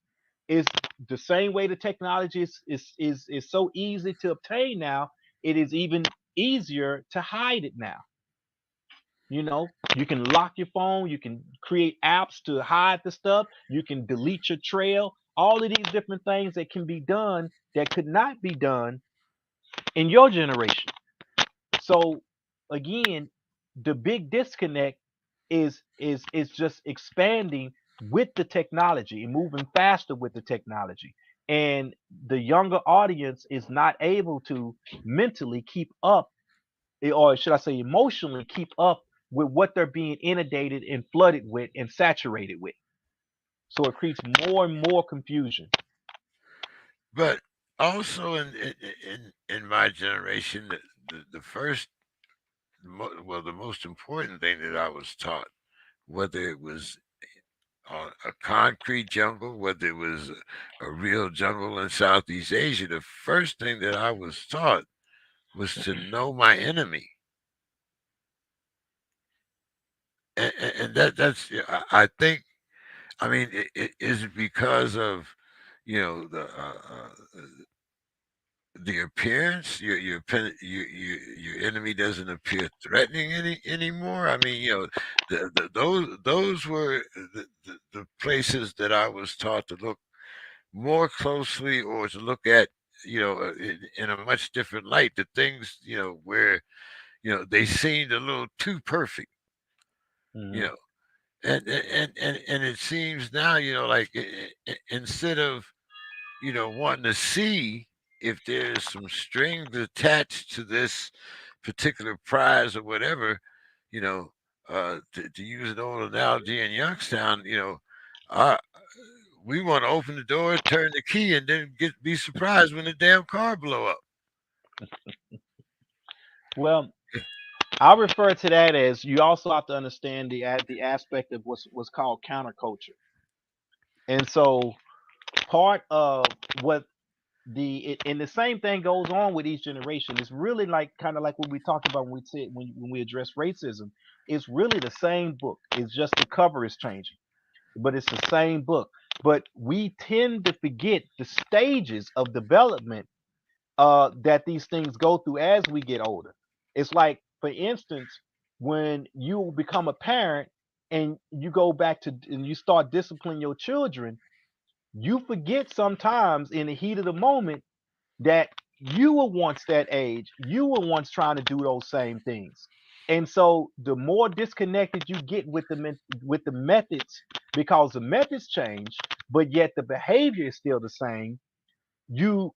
is the same way the technology is so easy to obtain now. It is even easier to hide it now. You know, you can lock your phone, you can create apps to hide the stuff, you can delete your trail, all of these different things that can be done that could not be done in your generation. So again, the big disconnect is just expanding with the technology and moving faster with the technology. And the younger audience is not able to mentally keep up, or should I say emotionally keep up with what they're being inundated and flooded with and saturated with. So it creates more and more confusion. But also in my generation, the first, well, the most important thing that I was taught, whether it was a concrete jungle, whether it was a real jungle in Southeast Asia, the first thing that I was taught was to know my enemy. And that's, yeah, I think, I mean, is it because of, you know, the appearance, your enemy doesn't appear threatening anymore. I mean, those were the places that I was taught to look more closely, or to look at, in a much different light. The things, where, they seemed a little too perfect, you Hmm. know. And it seems now, like, instead of, wanting to see if there's some strings attached to this particular prize or whatever, you know, to use an old analogy in Youngstown, uh, we want to open the door, turn the key, and then be surprised when the damn car blow up. Well, I refer to that as you also have to understand the aspect of what's called counterculture. And so part of what and the same thing goes on with each generation. It's really like kind of like what we talked about when we said when we address racism. It's really the same book. It's just the cover is changing, but it's the same book. But we tend to forget the stages of development that these things go through as we get older. It's like, for instance, when you become a parent and you go back to and you start disciplining your children, you forget sometimes in the heat of the moment that you were once that age. You were once trying to do those same things. And so the more disconnected you get with with the methods, because the methods change, but yet the behavior is still the same, you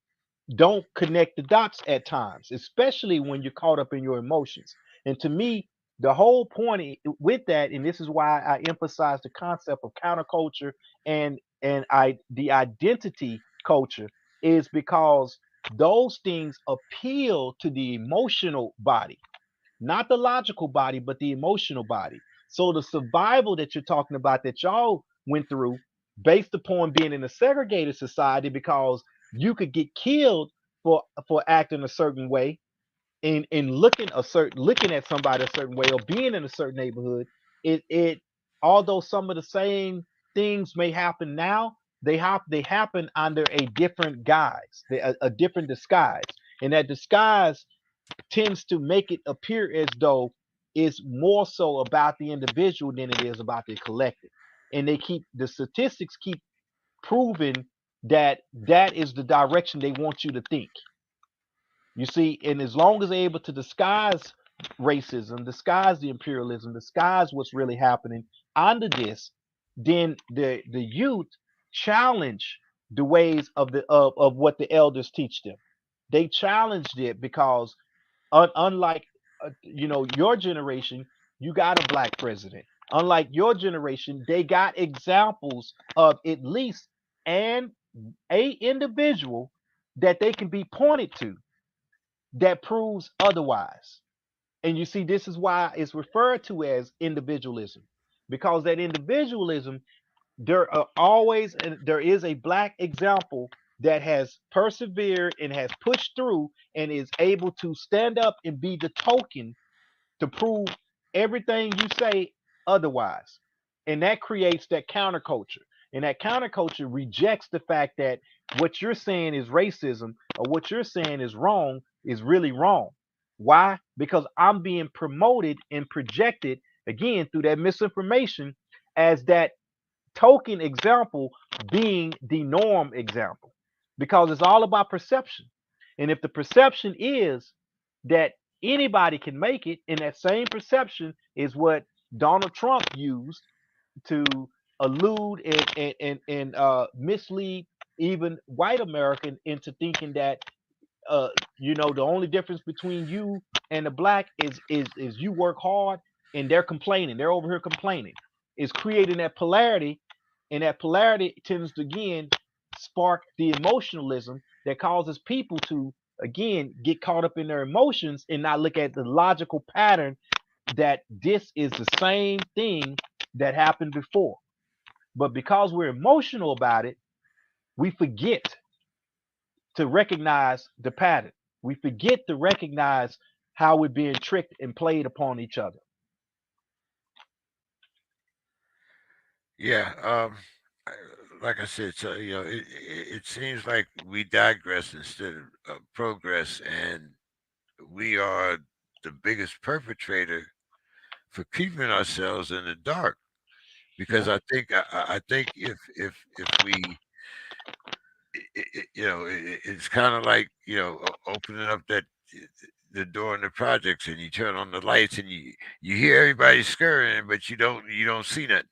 don't connect the dots at times, especially when you're caught up in your emotions. And to me, the whole point with that, and this is why I emphasize the concept of counterculture and the identity culture, is because those things appeal to the emotional body, not the logical body, but the emotional body. So the survival that you're talking about that y'all went through, based upon being in a segregated society, because you could get killed for acting a certain way and looking at somebody a certain way or being in a certain neighborhood. It although some of the same things may happen now, they happen under a different guise, a different disguise, and that disguise tends to make it appear as though it's more so about the individual than it is about the collective. And the statistics keep proving that that is the direction they want you to think. You see, and as long as they're able to disguise racism, disguise the imperialism, disguise what's really happening under this, then the youth challenge the ways of what the elders teach them. They challenged it because unlike your generation, you got a black president. Unlike your generation, they got examples of at least an a individual that they can be pointed to that proves otherwise. And you see, this is why it's referred to as individualism, because that individualism, there is a black example that has persevered and has pushed through and is able to stand up and be the token to prove everything you say otherwise. And that creates that counterculture. And that counterculture rejects the fact that what you're saying is racism or what you're saying is wrong is really wrong. Why? Because I'm being promoted and projected again through that misinformation as that token example being the norm example, because it's all about perception. And if the perception is that anybody can make it, and that same perception is what Donald Trump used to elude and mislead even white American into thinking that uh the only difference between you and the black is you work hard and they're complaining, they're over here complaining, is creating that polarity. And that polarity tends to again spark the emotionalism that causes people to again get caught up in their emotions and not look at the logical pattern that this is the same thing that happened before. But because we're emotional about it, we forget to recognize the pattern. We forget to recognize how we're being tricked and played upon each other. Yeah. I- like I said, so it seems like we digress instead of progress, and we are the biggest perpetrator for keeping ourselves in the dark. Because Yeah. I think if we it's kind of like opening up that the door in the projects, and you turn on the lights, and you hear everybody scurrying, but you don't see nothing.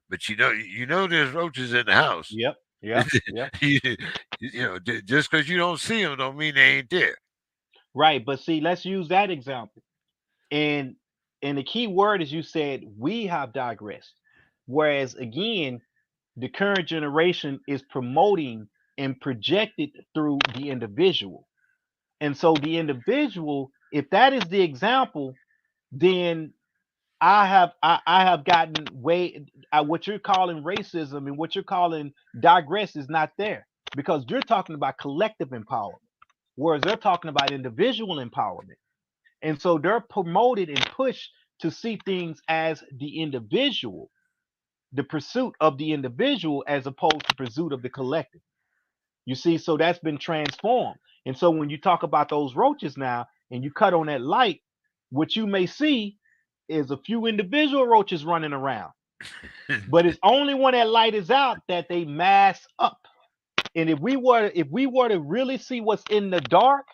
But there's roaches in the house. Yep. Yep. Yep. you, just because you don't see them don't mean they ain't there. Right. But see, let's use that example. And and the key word is you said we have digressed. Whereas again, the current generation is promoting and projected through the individual. And so the individual, if that is the example, then I have gotten way what you're calling racism and what you're calling digress is not there, because you're talking about collective empowerment, whereas they're talking about individual empowerment. And so they're promoted and pushed to see things as the individual, the pursuit of the individual as opposed to pursuit of the collective. You see, so that's been transformed. And so when you talk about those roaches now and you cut on that light, what you may see is a few individual roaches running around. But it's only when that light is out that they mass up. And if we were to really see what's in the dark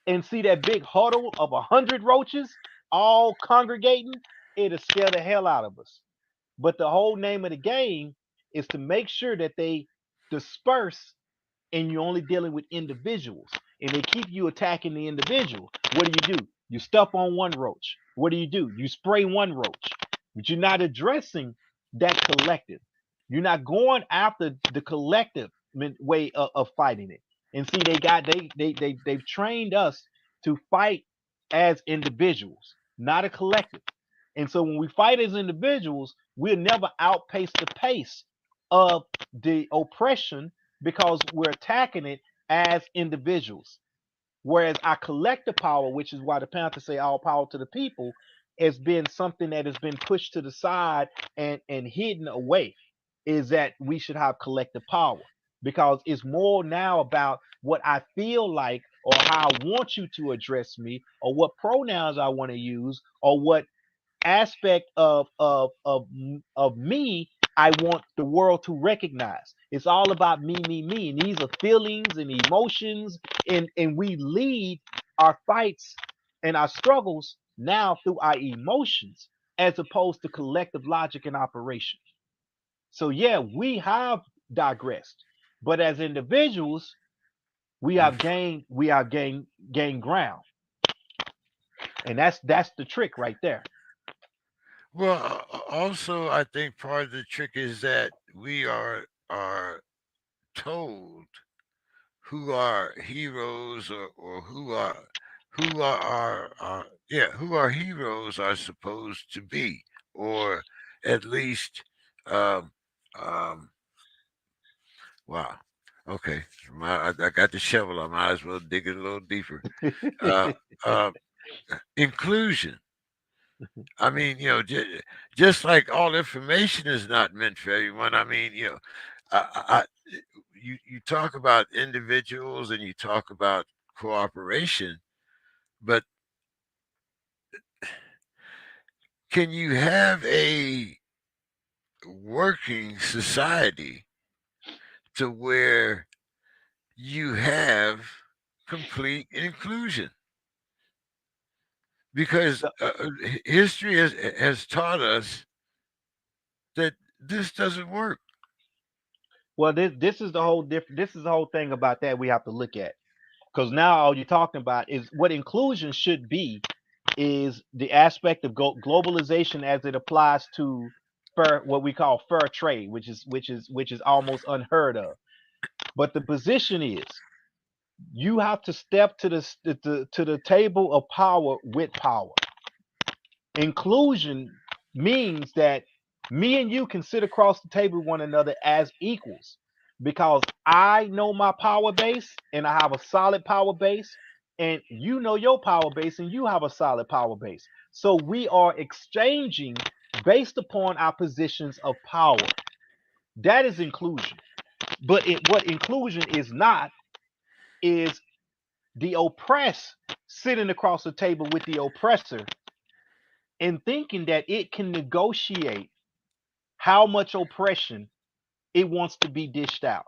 and see that big huddle of 100 roaches all congregating, it'll scare the hell out of us. But the whole name of the game is to make sure that they disperse and you're only dealing with individuals and they keep you attacking the individual. What do? You step on one roach. What do? You spray one roach, but you're not addressing that collective. You're not going after the collective way of fighting it. And see, they've trained us to fight as individuals, not a collective. And so when we fight as individuals, we'll never outpace the pace of the oppression because we're attacking it as individuals. Whereas our collective power, which is why the Panthers say all power to the people, has been something that has been pushed to the side and hidden away, is that we should have collective power because it's more now about what I feel like or how I want you to address me or what pronouns I want to use or what aspect of me I want the world to recognize. It's all about me, and these are feelings and emotions, and we lead our fights and our struggles now through our emotions as opposed to collective logic and operation. So yeah, we have digressed, but as individuals, we have gained ground, and that's the trick right there. Well, also, I think part of the trick is that we are told who our heroes, or who our heroes are supposed to be, or at least um um wow. Okay. I got the shovel. I might as well dig it a little deeper. Uh, uh, inclusion. I mean, just like all information is not meant for everyone. I mean, I, you talk about individuals and you talk about cooperation, but can you have a working society to where you have complete inclusion? Because history has taught us that this doesn't work. Well, this is the whole different. This is the whole thing about that we have to look at, because now all you're talking about is what inclusion should be is the aspect of globalization as it applies to fair, what we call fair trade, which is almost unheard of. But the position is you have to step to the table of power with power. Inclusion means that me and you can sit across the table with one another as equals, because I know my power base and I have a solid power base, and you know your power base and you have a solid power base. So we are exchanging based upon our positions of power. That is inclusion. But what inclusion is not is the oppressed sitting across the table with the oppressor and thinking that it can negotiate how much oppression it wants to be dished out.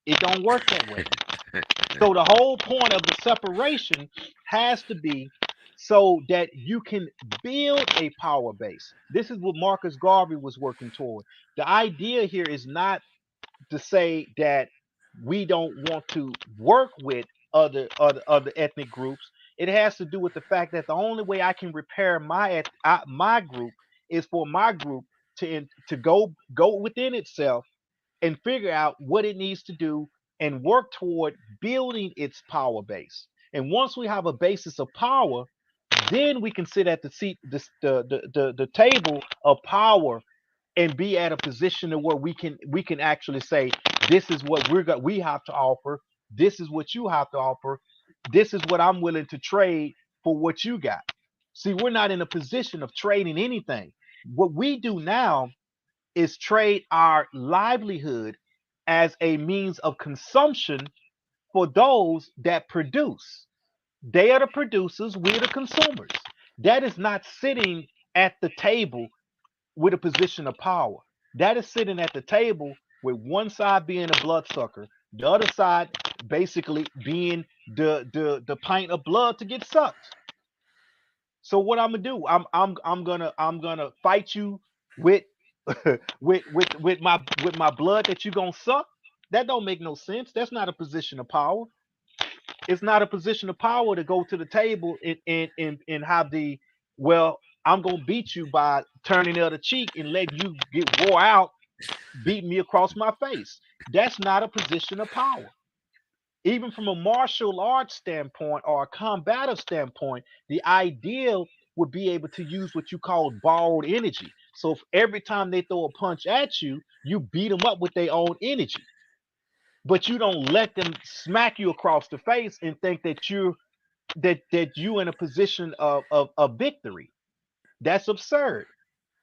It don't work that way. So the whole point of the separation has to be so that you can build a power base. This is what Marcus Garvey was working toward. The idea here is not to say that we don't want to work with other ethnic groups. It has to do with the fact that the only way I can repair my group is for my group to go within itself and figure out what it needs to do and work toward building its power base. And once we have a basis of power, then we can sit at the seat the table of power and be at a position of where we can actually say, this is what we have to offer, this is what you have to offer, this is what I'm willing to trade for what you got. See, we're not in a position of trading anything. What we do now is trade our livelihood as a means of consumption for those that produce. They are the producers, we're the consumers. That is not sitting at the table with a position of power. That is sitting at the table with one side being a bloodsucker, the other side basically being the pint of blood to get sucked. So what I'm gonna do? I'm gonna fight you with with my blood that you gonna suck. That don't make no sense. That's not a position of power. It's not a position of power to go to the table and have the, well, I'm gonna beat you by turning the other cheek and letting you get wore out, beat me across my face. That's not a position of power. Even from a martial arts standpoint or a combative standpoint, the ideal would be able to use what you call borrowed energy. So if every time they throw a punch at you, you beat them up with their own energy, but you don't let them smack you across the face and think that you in a position of victory. That's absurd.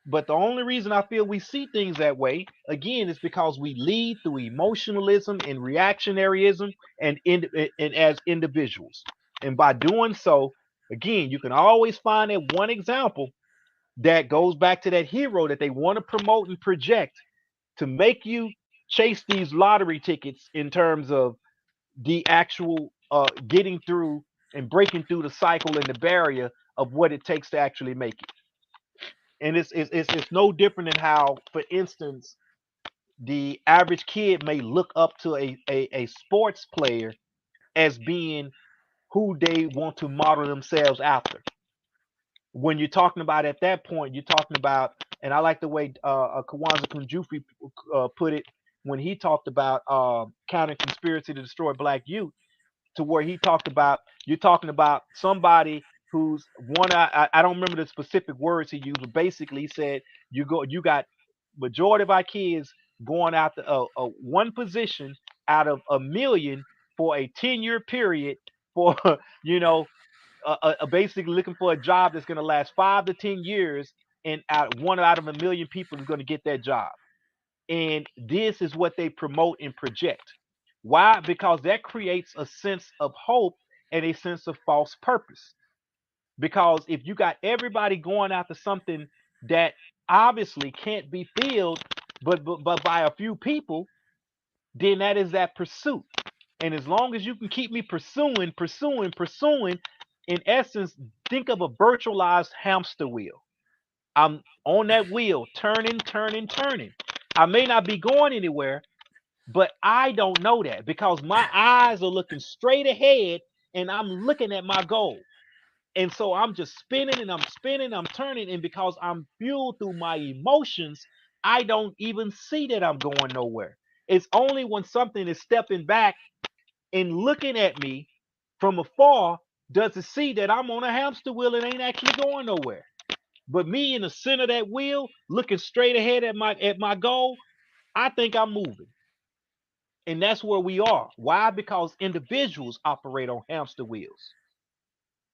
But the only reason I feel we see things that way, again, is because we lead through emotionalism and reactionaryism and as individuals. And by doing so, again, you can always find that one example that goes back to that hero that they want to promote and project to make you chase these lottery tickets in terms of the actual getting through and breaking through the cycle and the barrier of what it takes to actually make it. And it's no different than how, for instance, the average kid may look up to a sports player as being who they want to model themselves after. When you're talking about at that point, you're talking about, and I like the way Kawanza Kunjufi put it when he talked about counter conspiracy to destroy black youth, to where he talked about, you're talking about somebody who's one, I don't remember the specific words he used, but basically he said you got majority of our kids going after one position out of a million for a 10-year period for you know basically looking for a job that's going to last 5 to 10 years, and one out of a million people is going to get that job. And this is what they promote and project. Why? Because that creates a sense of hope and a sense of false purpose. Because if you got everybody going after something that obviously can't be filled but by a few people, then that is that pursuit. And as long as you can keep me pursuing, in essence, think of a virtualized hamster wheel. I'm on that wheel, turning. I may not be going anywhere, but I don't know that because my eyes are looking straight ahead and I'm looking at my goal. And so I'm just spinning, I'm turning. And because I'm fueled through my emotions, I don't even see that I'm going nowhere. It's only when something is stepping back and looking at me from afar does it see that I'm on a hamster wheel and ain't actually going nowhere. But me in the center of that wheel, looking straight ahead at my goal, I think I'm moving. And that's where we are. Why? Because individuals operate on hamster wheels.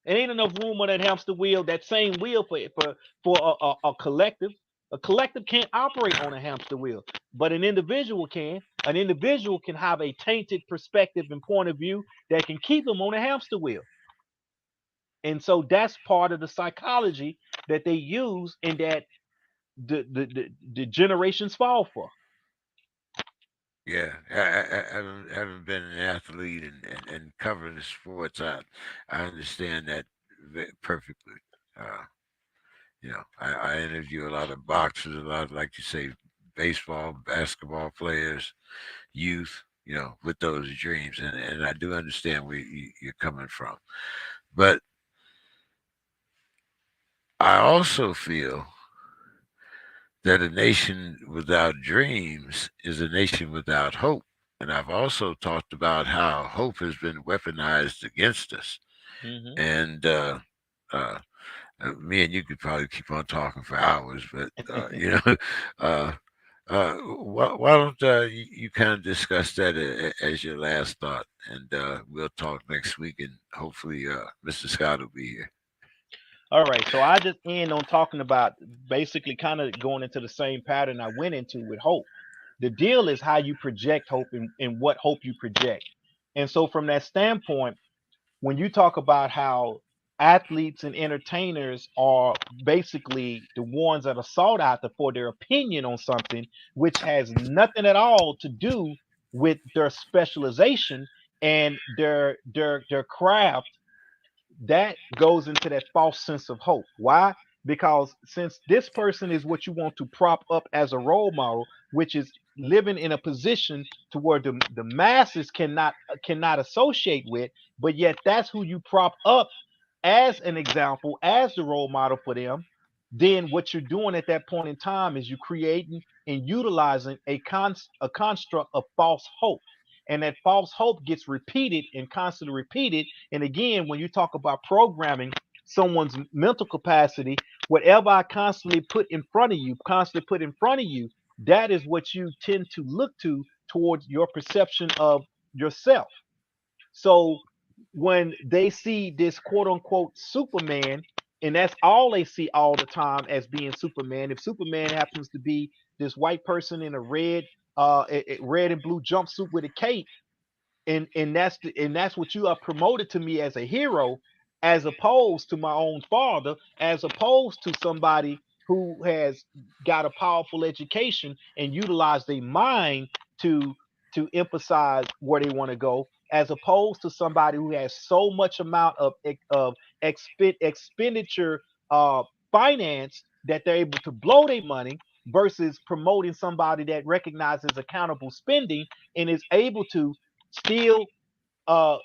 There ain't enough room on that hamster wheel, that same wheel for a collective. A collective can't operate on a hamster wheel, but an individual can. An individual can have a tainted perspective and point of view that can keep them on a hamster wheel. And so that's part of the psychology that they use and that the generations fall for. Yeah, having been an athlete and covering the sports, I understand that perfectly. Uh, I interview a lot of boxers, a lot, like you say, baseball, basketball players, youth, with those dreams, and I do understand where you're coming from. But I also feel that a nation without dreams is a nation without hope. And I've also talked about how hope has been weaponized against us. Hmm. And uh, me and you could probably keep on talking for hours, but uh, why don't you kind of discuss that as your last thought, and we'll talk next week, and hopefully Mr. Scott will be here. All right, so I just end on talking about basically kind of going into the same pattern I went into with hope. The deal is how you project hope and what hope you project. And so, from that standpoint, when you talk about how athletes and entertainers are basically the ones that are sought after for their opinion on something, which has nothing at all to do with their specialization and their craft, that goes into that false sense of hope. Why? Because since this person is what you want to prop up as a role model, which is living in a position to where the masses cannot associate with, but yet that's who you prop up as an example, as the role model for them, then what you're doing at that point in time is you're creating and utilizing a construct of false hope. And that false hope gets repeated and constantly repeated. And again, when you talk about programming someone's mental capacity, whatever I constantly put in front of you, that is what you tend to look to towards your perception of yourself. So when they see this quote unquote Superman, and that's all they see all the time as being Superman. If Superman happens to be this white person in a red and blue jumpsuit with a cape, and that's what you are promoted to me as a hero, as opposed to my own father, as opposed to somebody who has got a powerful education and utilize their mind to to emphasize where they want to go, as opposed to somebody who has so much amount of expenditure finance that they're able to blow their money, versus promoting somebody that recognizes accountable spending and is able to still uh,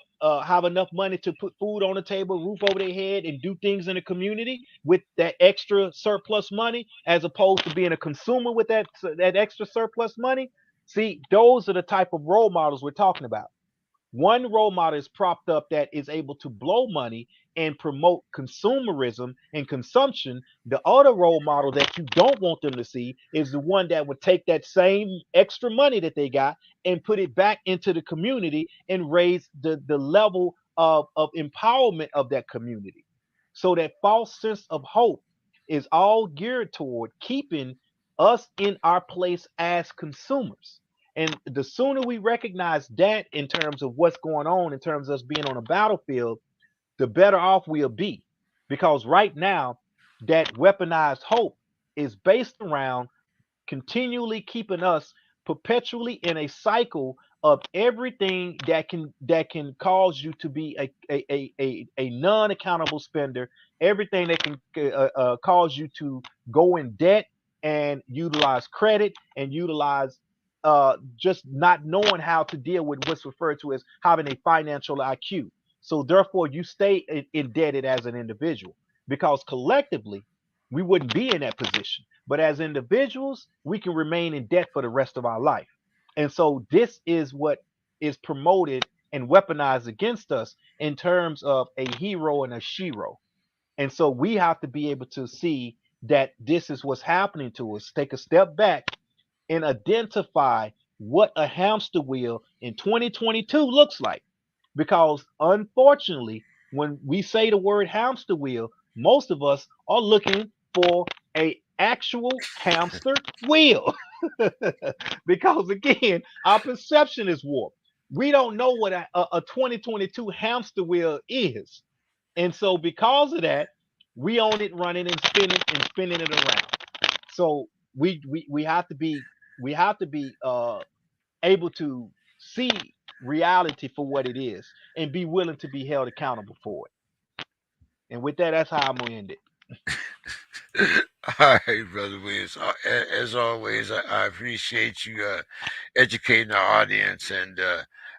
have enough money to put food on the table, roof over their head, and do things in the community with that extra surplus money, as opposed to being a consumer with that extra surplus money. See, those are the type of role models we're talking about. One role model is propped up that is able to blow money and promote consumerism and consumption. The other role model that you don't want them to see is the one that would take that same extra money that they got and put it back into the community and raise the level of empowerment of that community. So that false sense of hope is all geared toward keeping us in our place as consumers. And the sooner we recognize that in terms of what's going on, in terms of us being on a battlefield, the better off we'll be. Because right now, that weaponized hope is based around continually keeping us perpetually in a cycle of everything that can cause you to be a non-accountable spender, everything that can cause you to go in debt and utilize credit and utilize just not knowing how to deal with what's referred to as having a financial IQ. So therefore you stay indebted as an individual, because collectively we wouldn't be in that position, but as individuals, we can remain in debt for the rest of our life. And so this is what is promoted and weaponized against us in terms of a hero and a shero. And so we have to be able to see that this is what's happening to us. Take a step back and identify what a hamster wheel in 2022 looks like. Because unfortunately, when we say the word hamster wheel, most of us are looking for a actual hamster wheel. Because again, our perception is warped. We don't know what a 2022 hamster wheel is. And so because of that, we own it running and spinning it around. So we have to be able to see reality for what it is and be willing to be held accountable for it. And with that, that's how I'm gonna end it. All right, Brother Williams. As always, I appreciate you educating our audience, and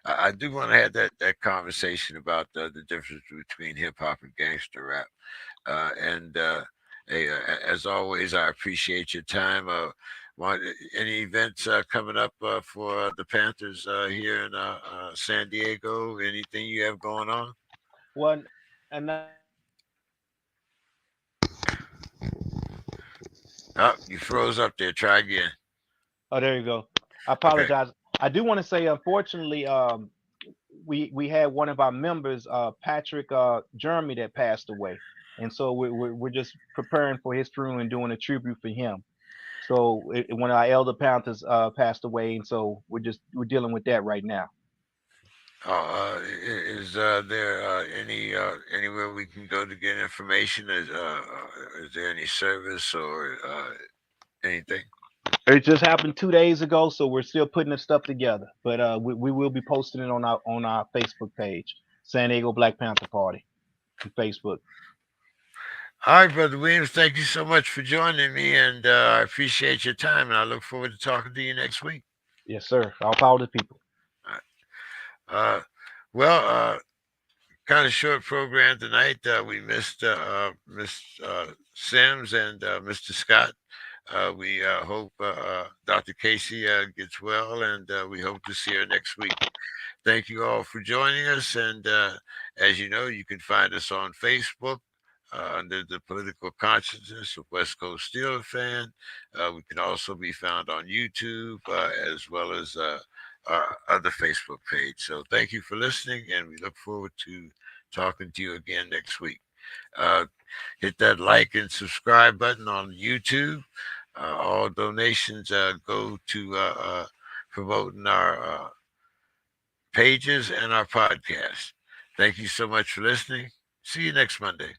I do want to have that conversation about the difference between hip hop and gangster rap. And hey, as always, I appreciate your time. Want any events coming up for the Panthers here in San Diego? Anything you have going on? Well, and Oh, you froze up there. Try again. oh, there you go. I Okay. apologize. I do want to say, unfortunately, we had one of our members, Patrick Jeremy, that passed away, and so we're just preparing for his funeral and doing a tribute for him. So when our elder Panthers passed away, and so we're dealing with that right now. Is there anywhere we can go to get information? Is there any service or anything? It just happened 2 days ago, so we're still putting this stuff together. But we will be posting it on our Facebook page, San Diego Black Panther Party on Facebook. All right, Brother Williams, thank you so much for joining me, and I appreciate your time, and I look forward to talking to you next week. Yes, sir. All power to the people. All right. Well, kind of short program tonight. We missed Miss Sims and Mr. Scott. We hope Dr. Casey gets well, and we hope to see her next week. Thank you all for joining us. And as you know, you can find us on Facebook under the political consciousness of West Coast Steel fan. We can also be found on YouTube as well as our other Facebook page. So thank you for listening, and we look forward to talking to you again next week. Uh, Hit that like and subscribe button on YouTube. All donations go to promoting our pages and our podcast. Thank you so much for listening. See you next Monday.